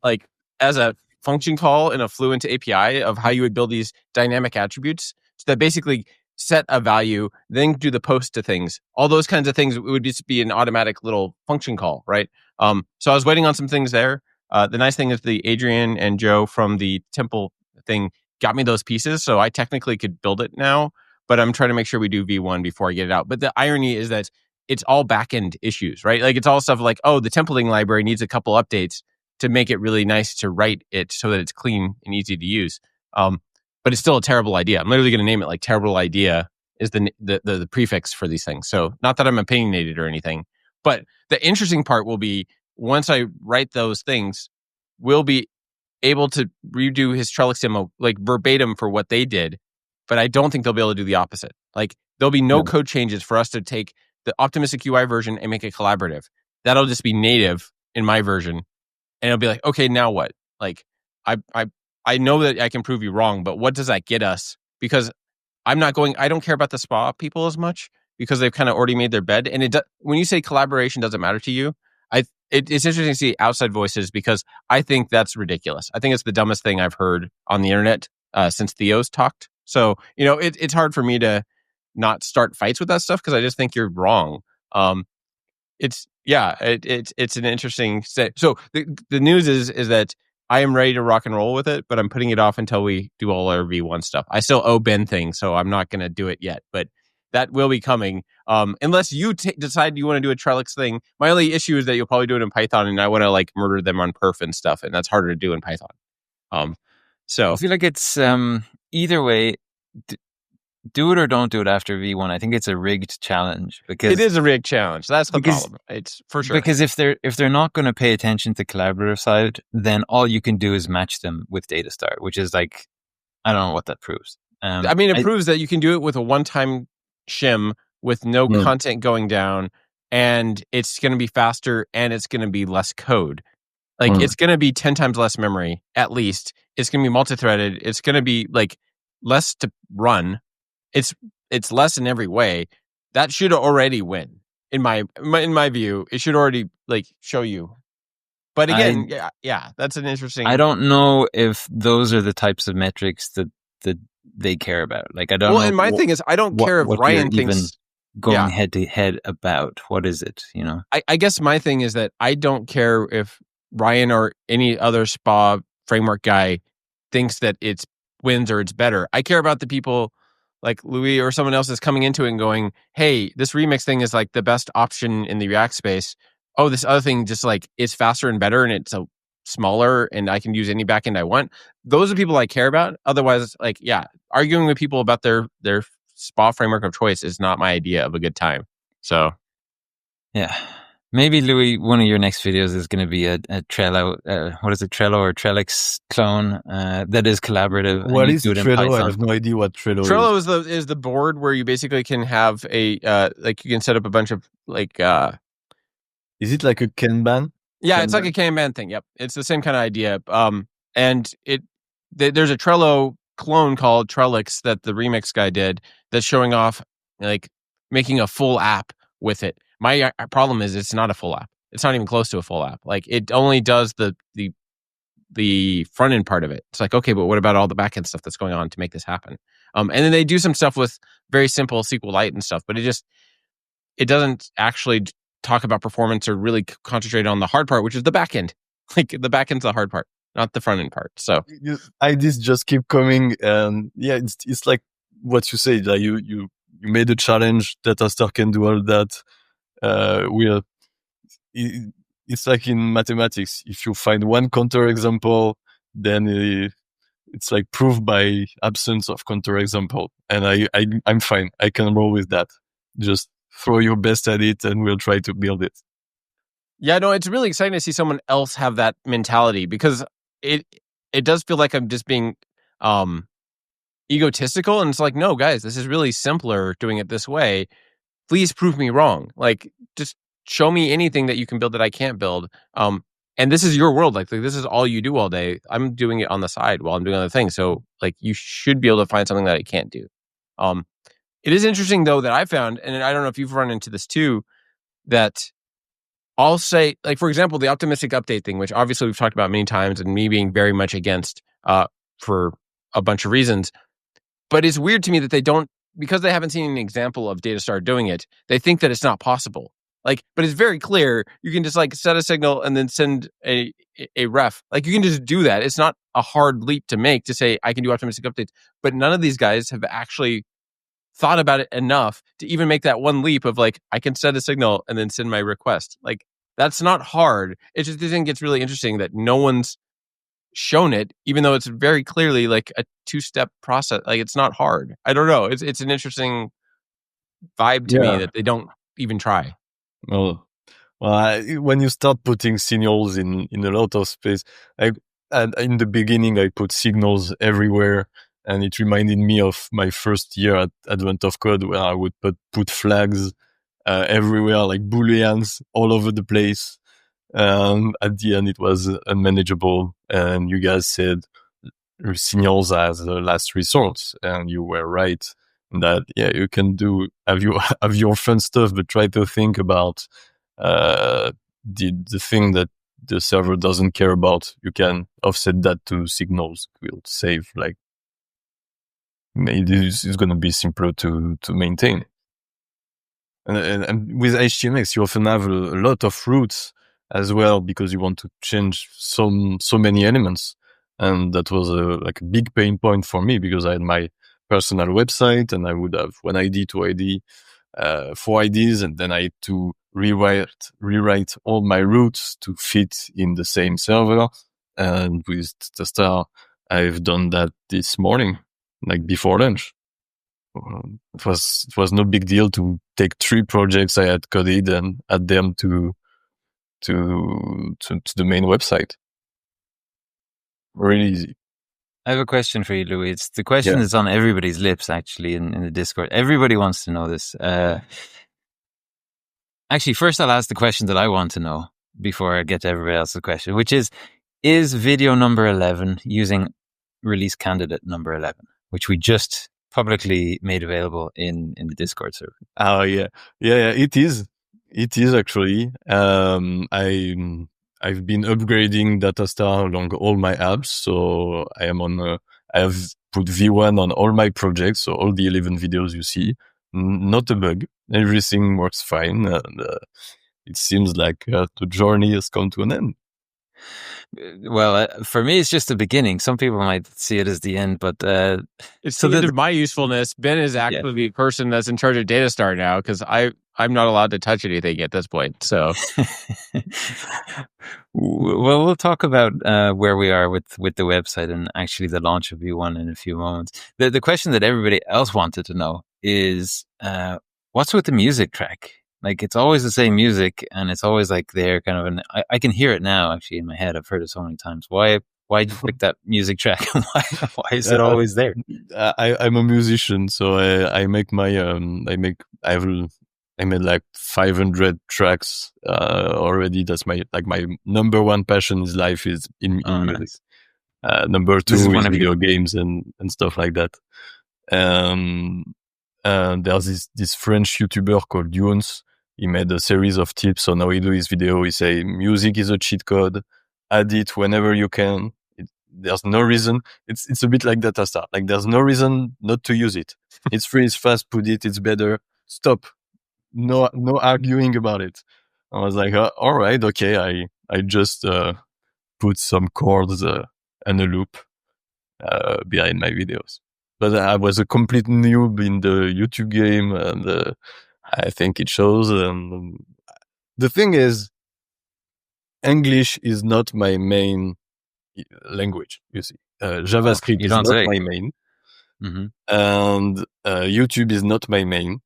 C: like as a function call in a Fluent API of how you would build these dynamic attributes that basically set a value, then do the post to things. All those kinds of things would just be an automatic little function call, right? So I was waiting on some things there. The nice thing is the Adrian and Joe from the Temple thing got me those pieces, so I technically could build it now, but I'm trying to make sure we do V1 before I get it out. But the irony is that it's all backend issues, right? Like it's all stuff like, oh, the templating library needs a couple updates to make it really nice to write it so that it's clean and easy to use. But it's still a terrible idea. I'm literally going to name it like terrible idea is the prefix for these things. So not that I'm opinionated or anything, but the interesting part will be once I write those things, we'll be able to redo his Trellix demo like verbatim for what they did, but I don't think they'll be able to do the opposite. Like there'll be no code changes for us to take the optimistic UI version and make it collaborative. That'll just be native in my version. And it'll be like, okay, now what? Like I know that I can prove you wrong, but what does that get us? Because I don't care about the spa people as much because they've kind of already made their bed. And when you say collaboration doesn't matter to you, it's interesting to see outside voices because I think that's ridiculous. I think it's the dumbest thing I've heard on the internet since Theo's talked. So, it's hard for me to not start fights with that stuff because I just think you're wrong. It's an interesting set. So the news is that I am ready to rock and roll with it, but I'm putting it off until we do all our V1 stuff. I still owe Ben things, so I'm not going to do it yet, but that will be coming. Unless you decide you want to do a Trellix thing. My only issue is that you'll probably do it in Python, and I want to like murder them on perf and stuff, and that's harder to do in Python. So
A: I feel like it's either way. Do it or don't do it after V1. I think it's a rigged challenge because
C: it is a rigged challenge. That's the problem. It's for sure.
A: Because if they're not going to pay attention to collaborative side, then all you can do is match them with Datastar, which is like, I don't know what that proves.
C: It proves that you can do it with a one-time shim with no content going down, and it's going to be faster and it's going to be less code. Like it's going to be 10 times less memory, at least. It's going to be multi-threaded. It's going to be like less to run. It's less in every way. That should already win in my view. It should already like show you. But again, that's an interesting.
A: I don't know if those are the types of metrics that they care about. Like I don't know.
C: Well, and my thing is, I don't care if Ryan thinks
A: even going head to head about. What is it?
C: I guess my thing is that I don't care if Ryan or any other SPA framework guy thinks that it's wins or it's better. I care about the people like Louis or someone else is coming into it and going, hey, this remix thing is like the best option in the React space. Oh, this other thing just like is faster and better and it's a smaller and I can use any backend I want. Those are people I care about. Otherwise, like, arguing with people about their SPA framework of choice is not my idea of a good time. So,
A: yeah. Maybe, Louis, one of your next videos is going to be a Trello, what is it, Trello or Trellix clone that is collaborative.
B: What is Trello? I have no idea what Trello is.
C: Trello is the board where you basically can have you can set up a bunch of like...
B: is it like a Kanban?
C: Yeah, it's like a Kanban thing. Yep. It's the same kind of idea. And there's a Trello clone called Trellix that the Remix guy did that's showing off like making a full app with it. My problem is it's not a full app. It's not even close to a full app. Like it only does the front end part of it. It's like, okay, but what about all the back end stuff that's going on to make this happen? And then they do some stuff with very simple SQLite and stuff, but it doesn't actually talk about performance or really concentrate on the hard part, which is the back end. Like the back end's the hard part, not the front end part. So
B: ideas just keep coming, and it's like what you say. Like you made a challenge. Datastar can do all that. It's like in mathematics. If you find one counterexample, then it's like proof by absence of counterexample, and I'm fine. I can roll with that. Just throw your best at it, and we'll try to build it.
C: Yeah, no, it's really exciting to see someone else have that mentality, because it does feel like I'm just being egotistical, and it's like, no, guys, this is really simpler doing it this way. Please prove me wrong. Like, just show me anything that you can build that I can't build. And this is your world. Like, this is all you do all day. I'm doing it on the side while I'm doing other things. So like, you should be able to find something that I can't do. Um, it is interesting though that I found, and I don't know if you've run into this too, that I'll say, like, for example, the optimistic update thing, which obviously we've talked about many times, and me being very much against for a bunch of reasons. But it's weird to me that they don't, because they haven't seen an example of Datastar doing it, they think that it's not possible. Like, but it's very clear. You can just like set a signal and then send a ref. Like, you can just do that. It's not a hard leap to make to say I can do optimistic updates. But none of these guys have actually thought about it enough to even make that one leap of like, I can set a signal and then send my request. Like, that's not hard. It's just, I think it's really interesting that no one's shown it, even though it's very clearly like a two-step process. Like, it's not hard. I don't know. It's an interesting vibe to me that they don't even try.
B: Well, when you start putting signals in a lot of space, and in the beginning I put signals everywhere, and it reminded me of my first year at Advent of Code, where I would put flags everywhere, like booleans all over the place. At the end, it was unmanageable, and you guys said signals as the last resort, and you were right that you can have your fun stuff, but try to think about the thing that the server doesn't care about. You can offset that to signals. It will save, like, maybe it's going to be simpler to maintain. And with HTMX, you often have a lot of routes as well, because you want to change so many elements. And that was like a big pain point for me, because I had my personal website, and I would have one ID, two ID, 4 IDs, and then I had to rewrite all my routes to fit in the same server. And with Datastar, I've done that this morning, like before lunch. It was no big deal to take 3 projects I had coded and add them to the main website. Really easy.
A: I have a question for you, Louis. It's the question that's on everybody's lips, actually, in the Discord. Everybody wants to know this. Actually, first I'll ask the question that I want to know before I get to everybody else's question, which is video number 11 using release candidate number 11, which we just publicly made available in the Discord server?
B: Oh yeah, it is actually. I've been upgrading Datastar along all my apps, so I have put V1 on all my projects, so all the 11 videos you see, not a bug. Everything works fine, and it seems like the journey has come to an end.
A: Well, for me, it's just the beginning. Some people might see it as the end, but
C: it's the end of my usefulness. Ben is actually the person that's in charge of Datastar now, because I'm not allowed to touch anything at this point. So,
A: well, we'll talk about where we are with the website and actually the launch of V1 in a few moments. The question that everybody else wanted to know is what's with the music track? Like, it's always the same music, and it's always like there, kind of. I can hear it now, actually, in my head. I've heard it so many times. Why did you pick that music track? Why is it always there?
B: I'm a musician, so I make my I made like 500 tracks already. That's my number one passion in life is in music. Nice. Number 2 is video games and stuff like that. There's this French YouTuber called Younes. He made a series of tips. So now he do his video. He say music is a cheat code. Add it whenever you can. There's no reason. It's a bit like Datastar. Like, there's no reason not to use it. It's free. It's fast. Put it. It's better. Stop. No arguing about it. I was like, all right, okay. I just put some chords and a loop behind my videos. But I was a complete noob in the YouTube game, and I think it shows. The thing is, English is not my main language. You see,
A: Oh,
B: JavaScript
A: you
B: is
A: don't
B: not
A: say.
B: my main,
A: Hmm.
B: and YouTube is not my main.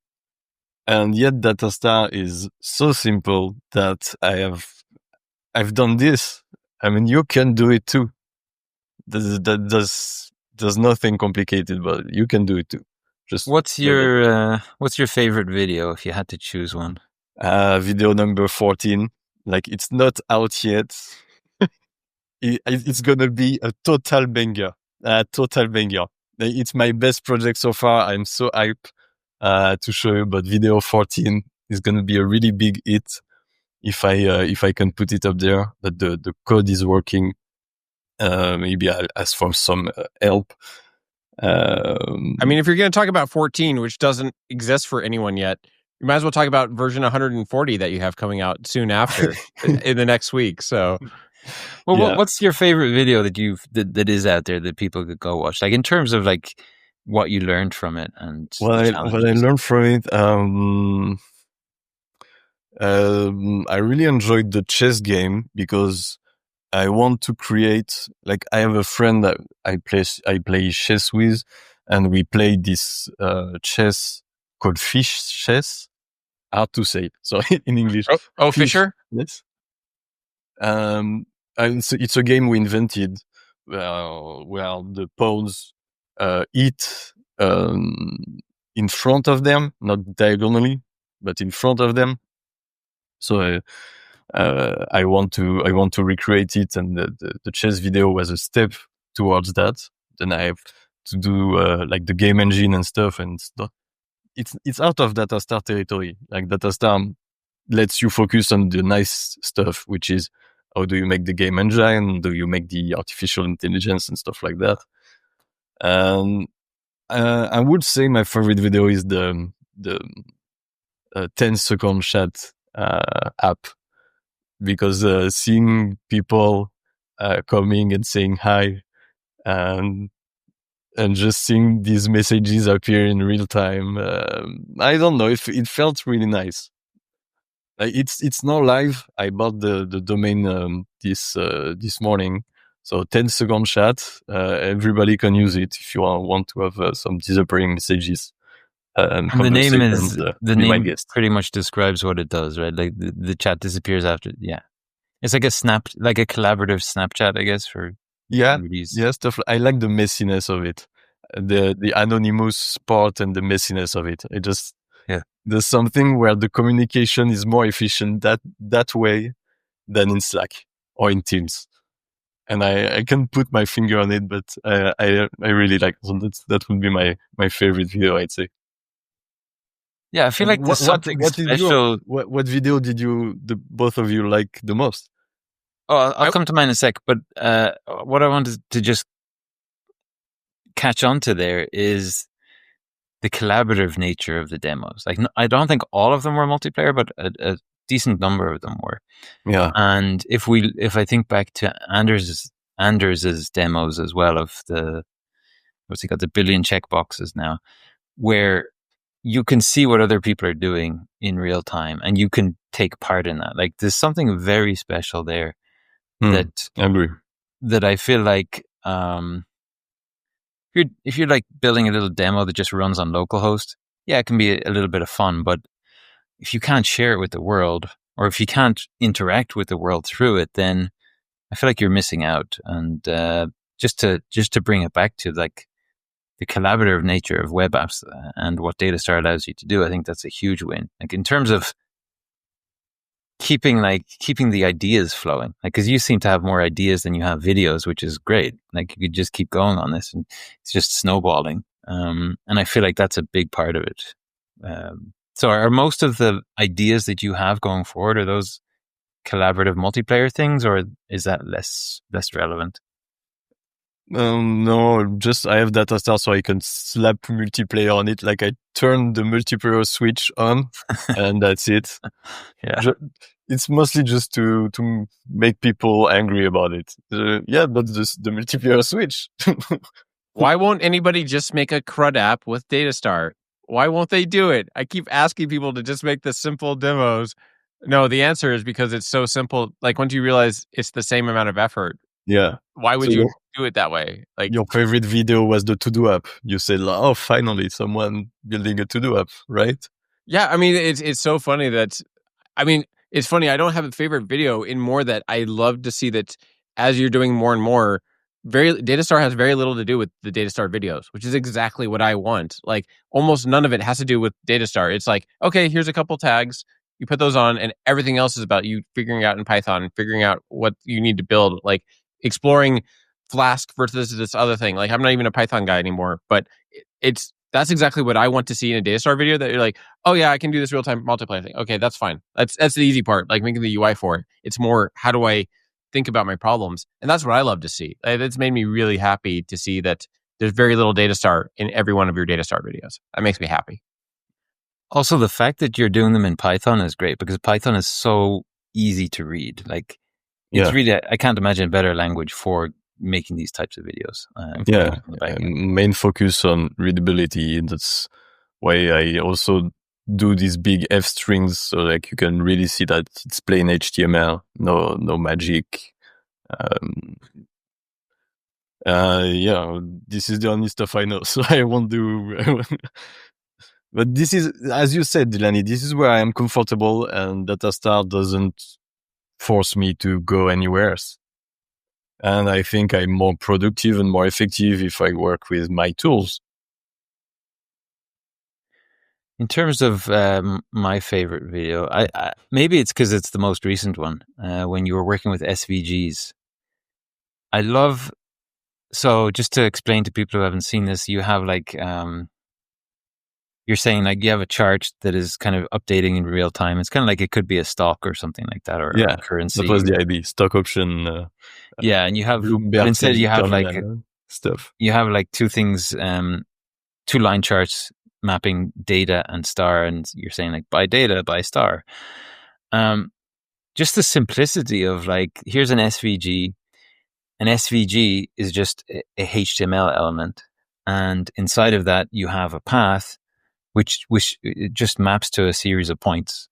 B: And yet Datastar is so simple that I've done this. I mean, you can do it too. There's nothing complicated, but you can do it too. Just
A: What's your favorite video if you had to choose one?
B: video number 14. Like, it's not out yet. It's gonna be a total banger. Total banger. It's my best project so far. I'm so hyped to show you. But video 14 is gonna be a really big hit if I can put it up there. That the code is working. Maybe I'll ask for some help.
C: I mean, if you're going to talk about 14, which doesn't exist for anyone yet, you might as well talk about version 140 that you have coming out soon after in the next week. So,
A: Well,
B: yeah.
A: what's your favorite video that is out there that people could go watch? Like in terms of like what you learned from it and the
B: What I
A: challenges.
B: learned from it, I really enjoyed the chess game because I want to create, like, I have a friend that I play chess with, and we play this chess called fish chess. Hard to say, so in English.
C: oh, Fisher?
B: Yes. And it's a game we invented where the pawns eat in front of them, not diagonally, but in front of them. So I want to recreate it, and the chess video was a step towards that. Then I have to do like the game engine and stuff, and it's out of Datastar territory. Like, Datastar lets you focus on the nice stuff, which is how do you make the game engine, do you make the artificial intelligence and stuff like that. I would say my favorite video is the 10-second chat app, because seeing people coming and saying hi, and just seeing these messages appear in real time, I don't know, it felt really nice. It's not live. I bought the domain this morning, so 10-second chat. Everybody can use it if you want to have some disappearing messages and
A: And the name
B: conversations
A: is the
B: with my
A: name
B: guest.
A: pretty much describes what it does, right? Like the chat disappears after. Yeah, it's like like a collaborative Snapchat, I guess, for
B: Yeah,
A: these.
B: yeah, stuff. I like the messiness of it, the anonymous part and the messiness of it.
A: Yeah.
B: There's something where the communication is more efficient that way than in Slack or in Teams. And I can't put my finger on it, but I really like it. So that would be my favorite video, I'd say.
A: Yeah, I feel
B: And
A: like there's something
B: what did you
A: special.
B: what video did you both of you like the most?
A: Oh, I'll come to mine in a sec. But what I wanted to just catch on to there is the collaborative nature of the demos. Like, I don't think all of them were multiplayer, but a decent number of them were.
B: Yeah.
A: And if I think back to Anders's demos as well of what's he got, the billion checkboxes now, where you can see what other people are doing in real time and you can take part in that. Like, there's something very special there that
B: I agree.
A: that I feel like if you're like building a little demo that just runs on localhost, yeah, it can be a little bit of fun. But if you can't share it with the world, or if you can't interact with the world through it, then I feel like you're missing out. And just to bring it back to like the collaborative nature of web apps and what Datastar allows you to do, I think that's a huge win. Like in terms of keeping the ideas flowing, like, because you seem to have more ideas than you have videos, which is great. Like, you could just keep going on this, and it's just snowballing. And I feel like that's a big part of it. So, are most of the ideas that you have going forward, are those collaborative multiplayer things, or is that less relevant?
B: No, just I have Datastar so I can slap multiplayer on it. Like, I turn the multiplayer switch on, and that's it.
A: Yeah.
B: It's mostly just to make people angry about it. Yeah, but the multiplayer switch.
C: Why won't anybody just make a CRUD app with Datastar? Why won't they do it? I keep asking people to just make the simple demos. No, the answer is because it's so simple. Like, once you realize it's the same amount of effort,
B: Yeah.
C: Why would
B: So
C: you do it that way? Like,
B: your favorite video was the to-do app. You said, oh, finally someone building a to-do app, right?
C: yeah, I mean, it's so funny that I mean, it's funny. I don't have a favorite video in more that I love to see that as you're doing more and more, Datastar has very little to do with the Datastar videos, which is exactly what I want. Like almost none of it has to do with Datastar. It's like, okay, here's a couple tags. You put those on, and everything else is about you figuring out in Python and figuring out what you need to build, like exploring Flask versus this other thing. Like I'm not even a Python guy anymore, but that's exactly what I want to see in a Datastar video. That you're like, oh yeah, I can do this real time multiplayer thing. Okay, that's fine. That's the easy part. Like making the UI for it. It's more how do I think about my problems, and that's what I love to see. It's made me really happy to see that there's very little Datastar in every one of your Datastar videos. That makes me happy.
A: Also, the fact that you're doing them in Python is great because Python is so easy to read. Like, it's really, I can't imagine a better language for making these types of videos.
B: Main focus on readability. That's why I also do these big F strings, so like you can really see that it's plain HTML, no magic. This is the only stuff I know, so I won't do. But this is, as you said, Delaney, this is where I am comfortable, and Datastar doesn't force me to go anywhere else. And I think I'm more productive and more effective if I work with my tools.
A: In terms of my favorite video, I maybe it's because it's the most recent one. When you were working with SVGs, I love. So just to explain to people who haven't seen this, you have like you're saying like you have a chart that is kind of updating in real time. It's kind of like it could be a stock or something like that, or a currency.
B: That was the idea. Stock option.
A: And you have, but instead you have like
B: stuff.
A: You have like two things, two line charts mapping data and star, and you're saying like by data, by star. Just the simplicity of like, here's an SVG. An SVG is just a HTML element, and inside of that you have a path which it just maps to a series of points,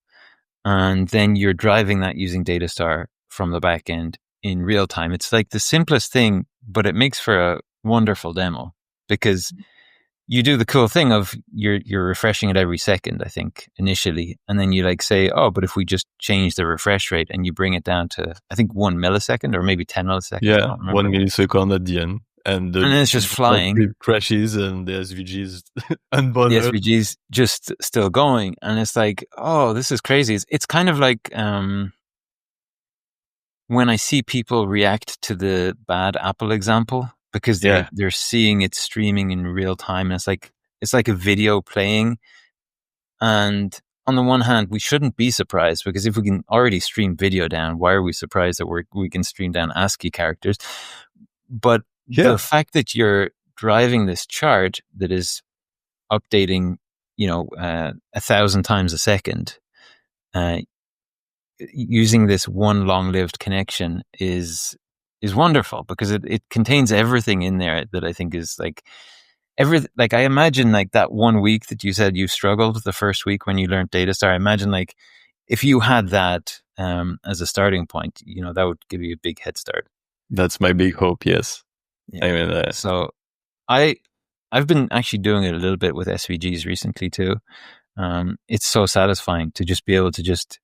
A: and then you're driving that using Datastar from the back end in real time. It's like the simplest thing, but it makes for a wonderful demo because you do the cool thing of you're refreshing it every second, I think, initially. And then you like say, oh, but if we just change the refresh rate and you bring it down to, I think 1 millisecond or maybe 10 milliseconds.
B: Yeah, 1 millisecond at the end. And
A: then it's just flying.
B: It crashes and the SVG is unbothered.
A: The SVG is just still going. And it's like, oh, this is crazy. It's kind of like when I see people react to the bad Apple example, because they're seeing it streaming in real time. And it's like a video playing. And on the one hand, we shouldn't be surprised because if we can already stream video down, why are we surprised that we can stream down ASCII characters? But the fact that you're driving this chart that is updating, 1,000 times a second, using this one long-lived connection is wonderful because it contains everything in there that I think is like I imagine like that 1 week that you said you struggled the first week when you learned Datastar. I imagine like if you had that as a starting point, that would give you a big head start.
B: That's my big hope. Yes.
A: Yeah. I mean, so I've been actually doing it a little bit with SVGs recently too. It's so satisfying to just be able to just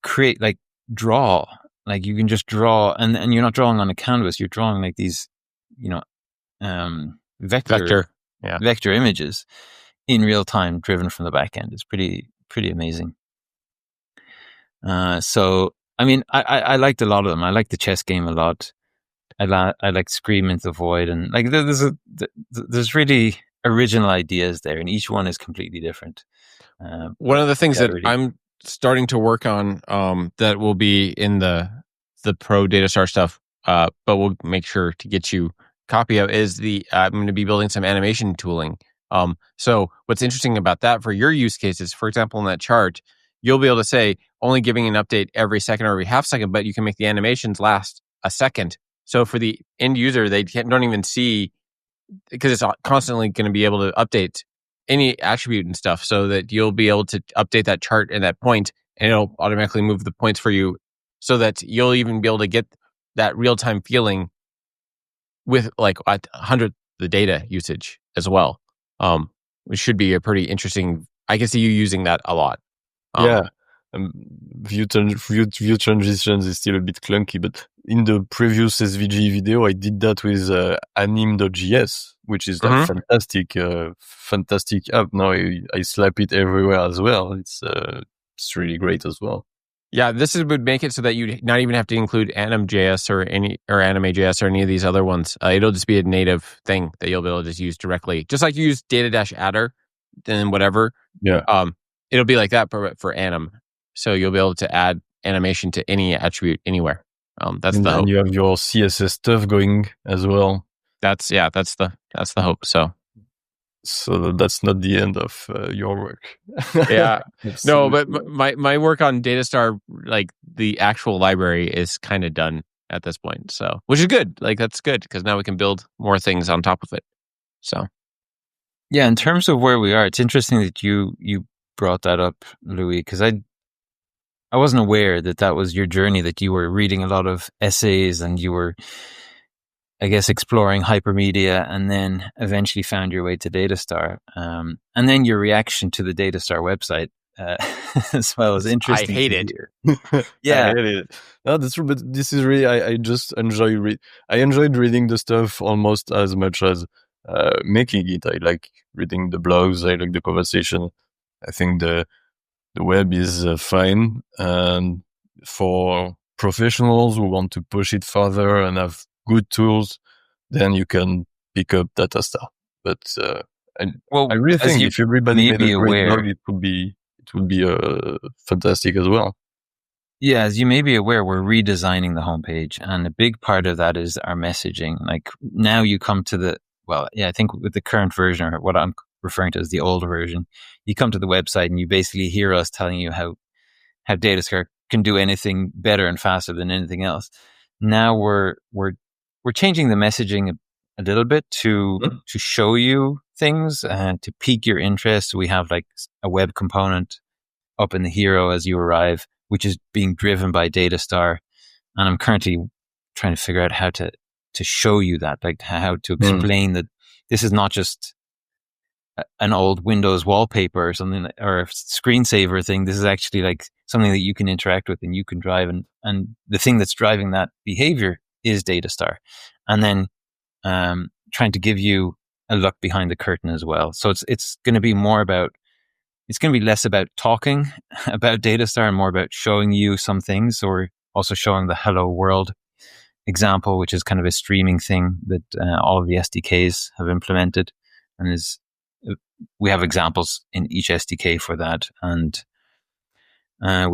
A: create, like draw, like you can just draw and you're not drawing on a canvas, you're drawing like these, vector images in real time driven from the back end. It's pretty amazing. So, I mean, I liked a lot of them. I liked the chess game a lot. I like Scream into the Void, and like there's really original ideas there, and each one is completely different.
C: One of the things that I'm starting to work on that will be in the pro Datastar stuff, but we'll make sure to get you a copy of is I'm going to be building some animation tooling. So what's interesting about that for your use cases, for example, in that chart, you'll be able to say only giving an update every second or every half second, but you can make the animations last a second. So for the end user, they don't even see, because it's constantly going to be able to update any attribute and stuff, so that you'll be able to update that chart at that point, and it'll automatically move the points for you, so that you'll even be able to get that real time feeling with like 100 the data usage as well. Which should be a pretty interesting. I can see you using that a lot.
B: Yeah. View transitions is still a bit clunky, but in the previous SVG video, I did that with anim.js, which is like fantastic app. Now I slap it everywhere as well. It's really great as well.
C: Yeah, would make it so that you not even have to include anim.js or anime.js or any of these other ones. It'll just be a native thing that you'll be able to just use directly, just like you use data-adder and whatever.
B: Yeah.
C: It'll be like that for anim. So you'll be able to add animation to any attribute anywhere. That's the hope.
B: And you have your CSS stuff going as well.
C: That's the hope. So
B: that's not the end of your work.
C: Yeah. No, but my work on Datastar, like the actual library, is kind of done at this point. So, which is good. Like that's good because now we can build more things on top of it. So,
A: yeah, in terms of where we are, it's interesting that you brought that up, Louis, because I wasn't aware that was your journey, that you were reading a lot of essays and you were, I guess, exploring hypermedia, and then eventually found your way to Datastar. And then your reaction to the Datastar website as well is interesting.
C: I hate it.
A: Yeah.
B: I hate it. No, that's true, but this is really, I just enjoy I enjoyed reading the stuff almost as much as making it. I like reading the blogs, I like the conversation. I think the web is fine, and for professionals who want to push it further and have good tools, then you can pick up Datastar. But I really think if everybody made a great blog, it would be fantastic as well.
A: Yeah, as you may be aware, we're redesigning the homepage, and a big part of that is our messaging. Like now you come to I think with the current version, or what I'm referring to as the old version, you come to the website and you basically hear us telling you how Datastar can do anything better and faster than anything else. Now we're changing the messaging a little bit to show you things and to pique your interest. We have like a web component up in the hero as you arrive, which is being driven by Datastar, and I'm currently trying to figure out how to show you that, like how to explain that this is not just an old Windows wallpaper or something, or a screensaver thing. This is actually like something that you can interact with and you can drive, and the thing that's driving that behavior is Datastar. And then trying to give you a look behind the curtain as well. So it's going to be it's going to be less about talking about Datastar and more about showing you some things, or also showing the Hello World example, which is kind of a streaming thing that all of the SDKs have implemented, and we have examples in each SDK for that. And I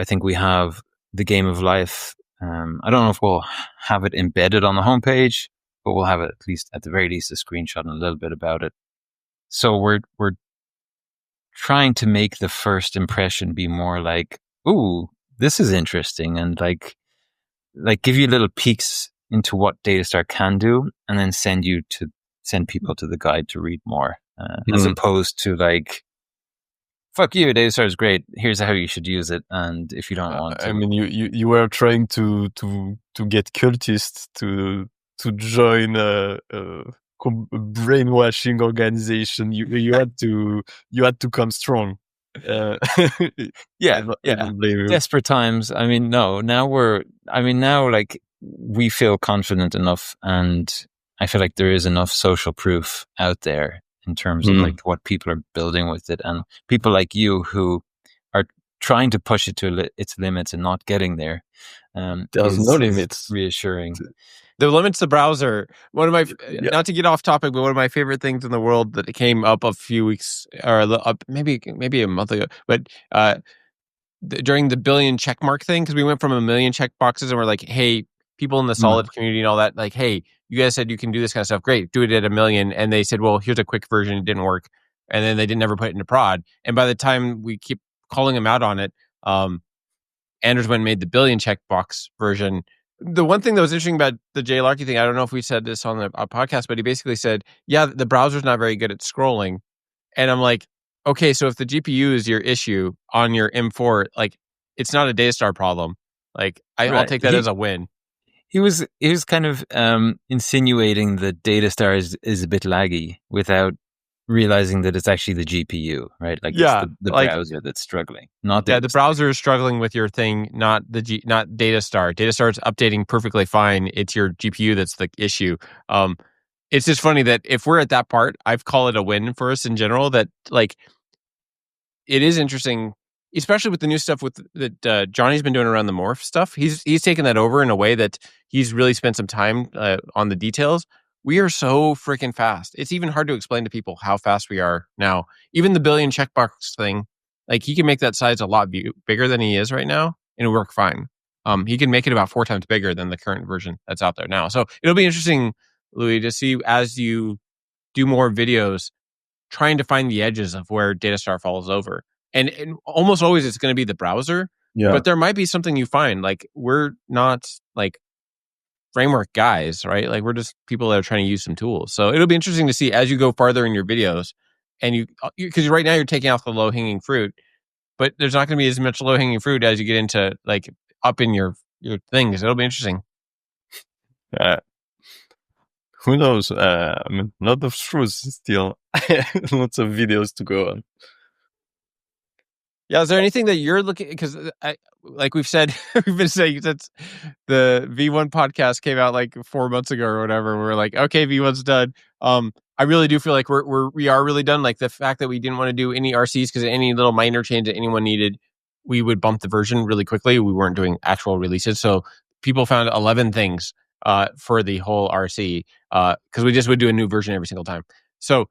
A: think we have the Game of Life. I don't know if we'll have it embedded on the homepage, but we'll have it at the very least a screenshot and a little bit about it. So we're trying to make the first impression be more like, ooh, this is interesting, and like give you little peeks into what Datastar can do, and then send people to the guide to read more, as opposed to like, fuck you, Datastar is great, here's how you should use it, and if you don't want to.
B: I mean, you were trying to get cultists to join a brainwashing organization. You had to come strong.
A: Yeah. Desperate times. I mean, no. Now like we feel confident enough, and I feel like there is enough social proof out there in terms of like what people are building with it, and people like you who are trying to push it to its limits and not getting there.
B: There's no limits.
A: Reassuring.
C: The limit's the browser. One of my, not to get off topic, but one of my favorite things in the world that came up a few weeks or maybe a month ago, but during the billion checkmark thing, because we went from 1 million check boxes and we're like, hey, people in the solid community and all that, like, hey, you guys said you can do this kind of stuff. Great, do it at 1 million. And they said, well, here's a quick version. It didn't work. And then they didn't ever put it into prod. And by the time we keep calling them out on it, Anders went and made the billion checkbox version. The one thing that was interesting about the Jay Larkey thing, I don't know if we said this on the podcast, but he basically said, yeah, the browser's not very good at scrolling. And I'm like, okay, so if the GPU is your issue on your M4, like, it's not a Datastar problem. Like, I'll take that as a win.
A: He was kind of insinuating that Datastar is a bit laggy without realizing that it's actually the GPU, right? Like it's the browser that's struggling, not
C: the
A: Datastar.
C: browser is struggling with your thing, not not Datastar. Datastar is updating perfectly fine. It's your GPU that's the issue. It's just funny that if we're at that part, I've called it a win for us in general. That like it is interesting, especially with the new stuff that Johnny's been doing around the morph stuff. He's taken that over in a way that he's really spent some time on the details. We are so freaking fast. It's even hard to explain to people how fast we are now. Even the billion checkbox thing, like he can make that size a lot bigger than he is right now, and it'll work fine. He can make it about 4 times bigger than the current version that's out there now. So it'll be interesting, Louis, to see as you do more videos, trying to find the edges of where Datastar falls over. And almost always it's going to be the browser, but there might be something you find. Like we're not like framework guys, right? Like we're just people that are trying to use some tools. So it'll be interesting to see as you go farther in your videos, and because right now you're taking off the low hanging fruit, but there's not going to be as much low hanging fruit as you get into like up in your things. It'll be interesting.
B: Who knows? I mean, lot of truths still. Lots of videos to go on.
C: Yeah, is there anything that you're looking? Because like we've said, we've been saying since the V1 podcast came out like 4 months ago or whatever. We're like, okay, V1's done. I really do feel like we are really done. Like the fact that we didn't want to do any RCs because any little minor change that anyone needed, we would bump the version really quickly. We weren't doing actual releases, so people found 11 things for the whole RC because we just would do a new version every single time. So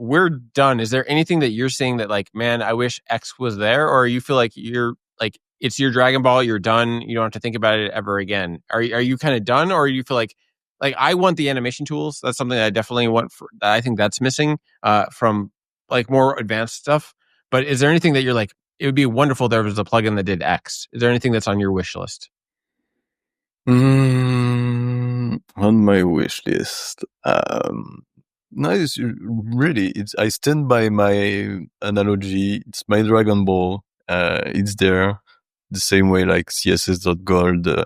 C: we're done. Is there anything that you're seeing that like, man, I wish X was there, or you feel like you're like it's your Dragon Ball, you're done, you don't have to think about it ever again? Are you kind of done, or you feel like I want the animation tools? That's something that I definitely want. I think that's missing from like more advanced stuff. But is there anything that you're like, it would be wonderful if there was a plugin that did X? Is there anything that's on your wish list?
B: On my wish list, no, I stand by my analogy. It's my Dragon Ball. It's there the same way like CSS.gold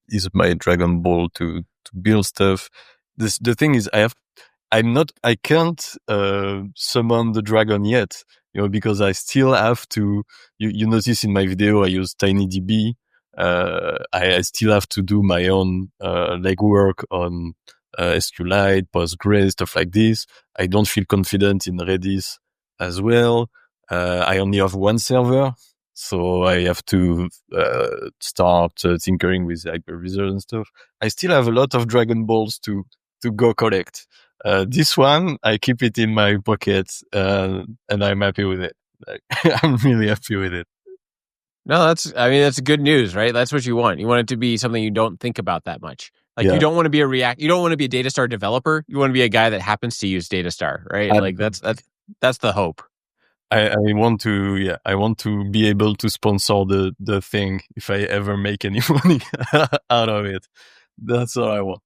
B: is my Dragon Ball to build stuff. The thing is, I can't summon the dragon yet, because I still have to. You notice in my video I use TinyDB. I still have to do my own legwork on SQLite, Postgres, stuff like this. I don't feel confident in Redis as well. I only have one server, so I have to start tinkering with hypervisor and stuff. I still have a lot of Dragon Balls to go collect. This one, I keep it in my pocket, and I'm happy with it. I'm really happy with it.
C: No, that's good news, right? That's what you want. You want it to be something you don't think about that much. Like you don't want to be you don't want to be a Datastar developer. You want to be a guy that happens to use Datastar, right? Like that's the hope.
B: I want to be able to sponsor the thing if I ever make any money out of it. That's all I want.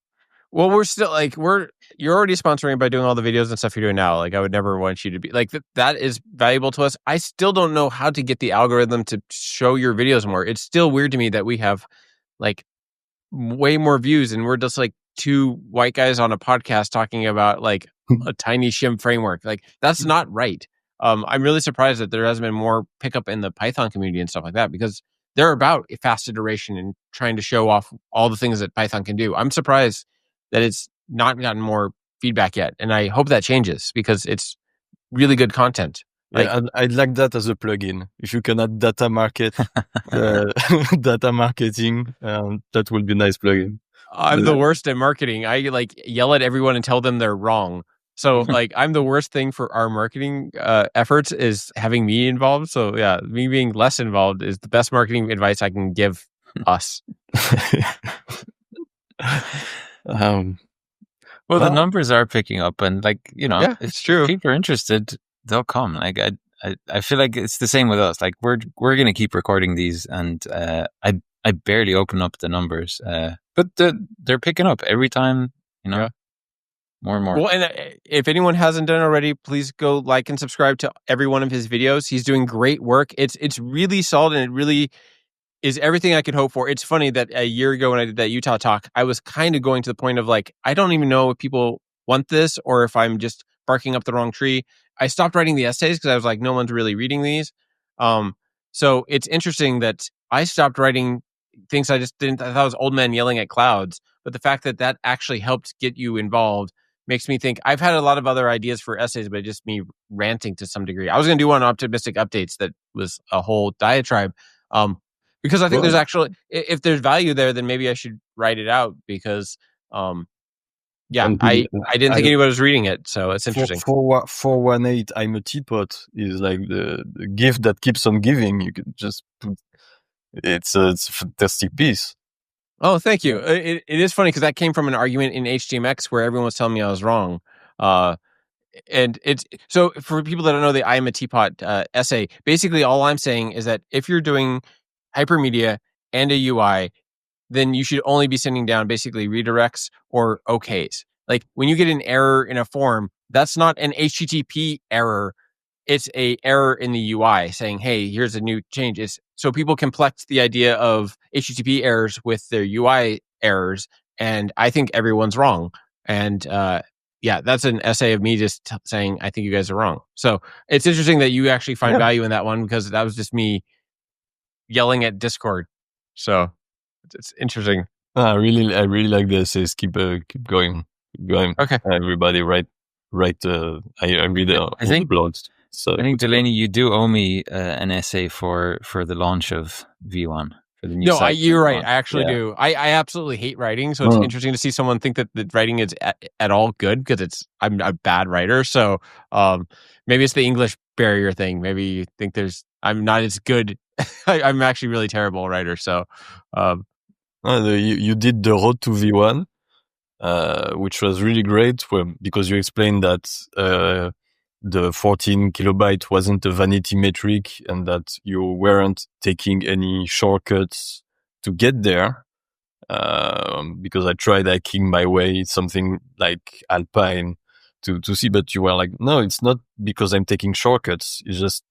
C: Well, we're still like you're already sponsoring by doing all the videos and stuff you're doing now. Like I would never want you to be like that is valuable to us. I still don't know how to get the algorithm to show your videos more. It's still weird to me that we have like way more views and we're just like two white guys on a podcast talking about like a tiny shim framework. Like that's not right. I'm really surprised that there hasn't been more pickup in the Python community and stuff like that because they're about fast iteration and trying to show off all the things that Python can do. I'm surprised that it's not gotten more feedback yet. And I hope that changes because it's really good content.
B: Like, I'd like that as a plugin. If you can add data marketing, that would be a nice plugin.
C: I'm the worst at marketing. I like yell at everyone and tell them they're wrong. So like I'm the worst thing for our marketing efforts is having me involved. So yeah, me being less involved is the best marketing advice I can give us.
A: Well, the numbers are picking up, and like
C: yeah, it's true.
A: If people are interested, they'll come. Like I feel like it's the same with us. Like we're gonna keep recording these, and I barely open up the numbers, but they're picking up every time. Yeah. More and more.
C: Well, and if anyone hasn't done already, please go like and subscribe to every one of his videos. He's doing great work. It's really solid, and it really is everything I could hope for. It's funny that a year ago when I did that Utah talk, I was kind of going to the point of like, I don't even know if people want this or if I'm just barking up the wrong tree. I stopped writing the essays because I was like, no one's really reading these. So it's interesting that I stopped writing things I thought was old men yelling at clouds. But the fact that that actually helped get you involved makes me think I've had a lot of other ideas for essays, but just me ranting to some degree. I was going to do one on optimistic updates that was a whole diatribe. Because I think there's actually, if there's value there, then maybe I should write it out because, I didn't think anybody was reading it. So it's interesting.
B: 418, I'm a teapot is like the gift that keeps on giving. You could just put, it's a fantastic piece.
C: Oh, thank you. It is funny because that came from an argument in HTMX where everyone was telling me I was wrong. And it's so for people that don't know the I am a teapot essay, basically all I'm saying is that if you're doing hypermedia and a UI, then you should only be sending down basically redirects or OKs. Like when you get an error in a form, that's not an HTTP error. It's a error in the UI saying, hey, here's a new change. So people complex the idea of HTTP errors with their UI errors. And I think everyone's wrong. And that's an essay of me just saying, I think you guys are wrong. So it's interesting that you actually find value in that one because that was just me yelling at Discord. So it's interesting.
B: I really like the essays. Keep going.
C: Okay.
B: Everybody write. I read all the blogs. So
A: I think Delaney, you do owe me an essay for the launch of V1 for the new
C: No,
A: site.
C: you're right. I actually do. I absolutely hate writing, so it's interesting to see someone think that the writing is at all good because I'm a bad writer. So maybe it's the English barrier thing. Maybe you think I'm not as good. I'm actually really terrible writer. So
B: you did the road to V1, which was really great because you explained that the 14 kilobyte wasn't a vanity metric and that you weren't taking any shortcuts to get there. Because I tried hacking my way, something like Alpine to see, but you were like, no, it's not because I'm taking shortcuts. It's just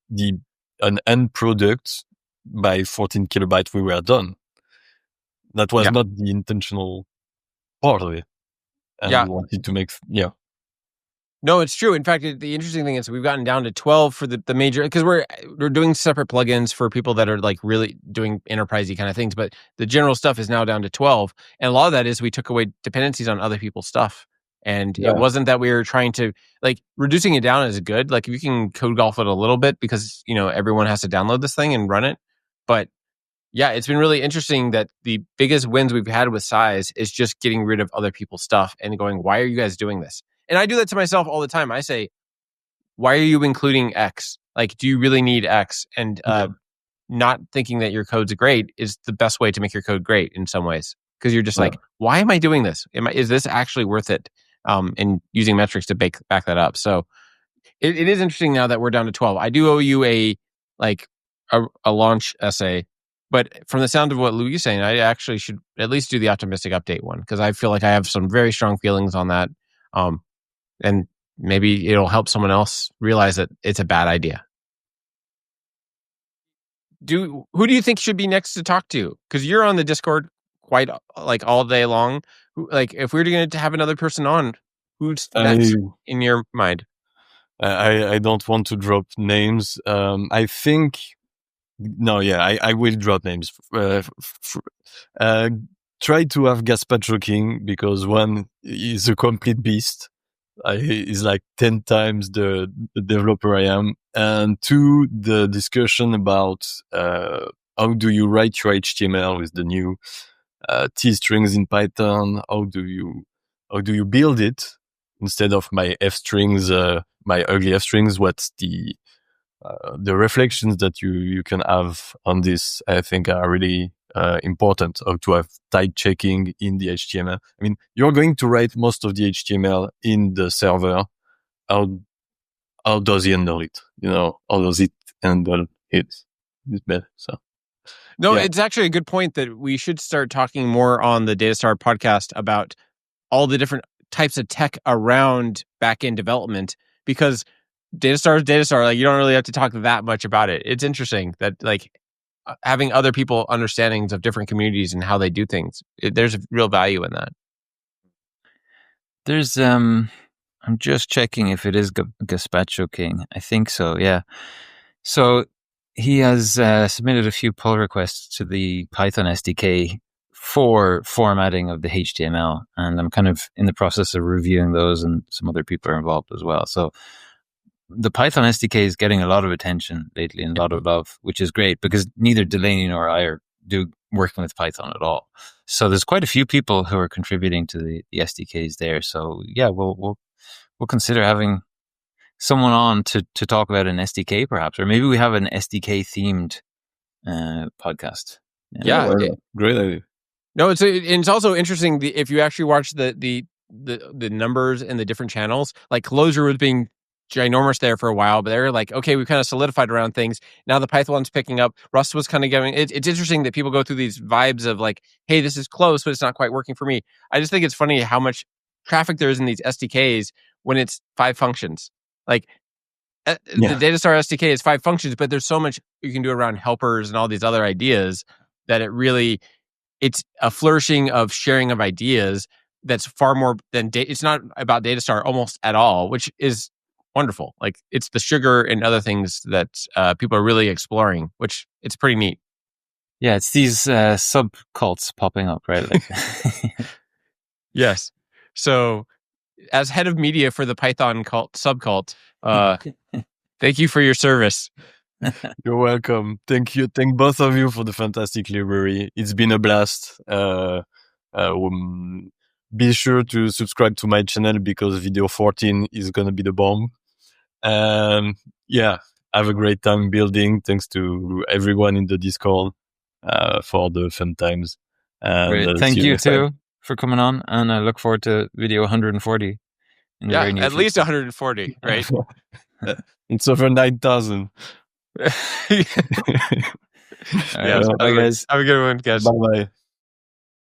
B: an end product by 14 kilobyte. We were done. That was not the intentional part of it. And we wanted to make,
C: No, it's true. In fact, the interesting thing is we've gotten down to 12 for the major, because we're doing separate plugins for people that are like really doing enterprisey kind of things, but the general stuff is now down to 12. And a lot of that is we took away dependencies on other people's stuff. And it wasn't that we were trying to, like, reducing it down is good. Like, if you can code golf it a little bit because, everyone has to download this thing and run it. But yeah, it's been really interesting that the biggest wins we've had with size is just getting rid of other people's stuff and going, why are you guys doing this? And I do that to myself all the time. I say, why are you including X? Like, do you really need X? And not thinking that your code's great is the best way to make your code great in some ways. Because you're just like, why am I doing this? Is this actually worth it? And using metrics to back that up. So it is interesting now that we're down to 12. I do owe you a launch essay. But from the sound of what Louis is saying, I actually should at least do the optimistic update one because I feel like I have some very strong feelings on that. And maybe it'll help someone else realize that it's a bad idea. Who do you think should be next to talk to? Because you're on the Discord quite like all day long. Like, if we were going to have another person on, who's next in your mind?
B: I don't want to drop names. I think I will drop names. Try to have Gazpacho King because one is a complete beast. He's like 10 times the developer I am. And two, the discussion about how do you write your HTML with the new T strings in Python? How do you build it instead of my F strings, my ugly F strings? What's the reflections that you can have on this? I think are really important, or to have type checking in the HTML. I mean, you're going to write most of the HTML in the server. How does he handle it? How does it handle it? It's better. So.
C: No, it's actually a good point that we should start talking more on the Datastar podcast about all the different types of tech around backend development, because Datastar is Datastar. Like, you don't really have to talk that much about it. It's interesting that, like, having other people understandings of different communities and how they do things. There's a real value in that.
A: There's I'm just checking if it is Gazpacho King. I think so. Yeah. So he has submitted a few pull requests to the Python SDK for formatting of the HTML, and I'm kind of in the process of reviewing those, and some other people are involved as well. So the Python SDK is getting a lot of attention lately and a lot of love, which is great because neither Delaney nor I are working with Python at all. So there's quite a few people who are contributing to the SDKs there. So yeah, we'll consider having someone on to talk about an SDK perhaps, or maybe we have an SDK themed podcast.
C: Yeah,
B: great idea.
C: No, it's also interesting if you actually watch the numbers in the different channels. Like Clojure was being ginormous there for a while, but they're like, okay, we kind of solidified around things. Now the Python's picking up. Rust was kind of giving. It's interesting that people go through these vibes of like, hey, this is close, but it's not quite working for me. I just think it's funny how much traffic there is in these SDKs when it's 5 functions. Like the Datastar SDK is 5 functions, but there's so much you can do around helpers and all these other ideas that it's a flourishing of sharing of ideas that's far more than it's not about Datastar almost at all, which is wonderful. Like it's the sugar and other things that people are really exploring, which it's pretty neat.
A: Yeah, it's these sub cults popping up, right? Like
C: yes. So as head of media for the Python cult subcult, thank you for your service.
B: You're welcome. Thank you. Thank both of you for the fantastic library. It's been a blast. Be sure to subscribe to my channel because video 14 is going to be the bomb. Yeah, have a great time building. Thanks to everyone in the Discord for the fun times.
A: And thank you too for coming on, and I look forward to video 140 in the very near
C: at
A: future.
C: least 140, right?
B: It's over 9,000.
A: All right, bye guys.
C: Have a good one, guys.
B: Bye bye.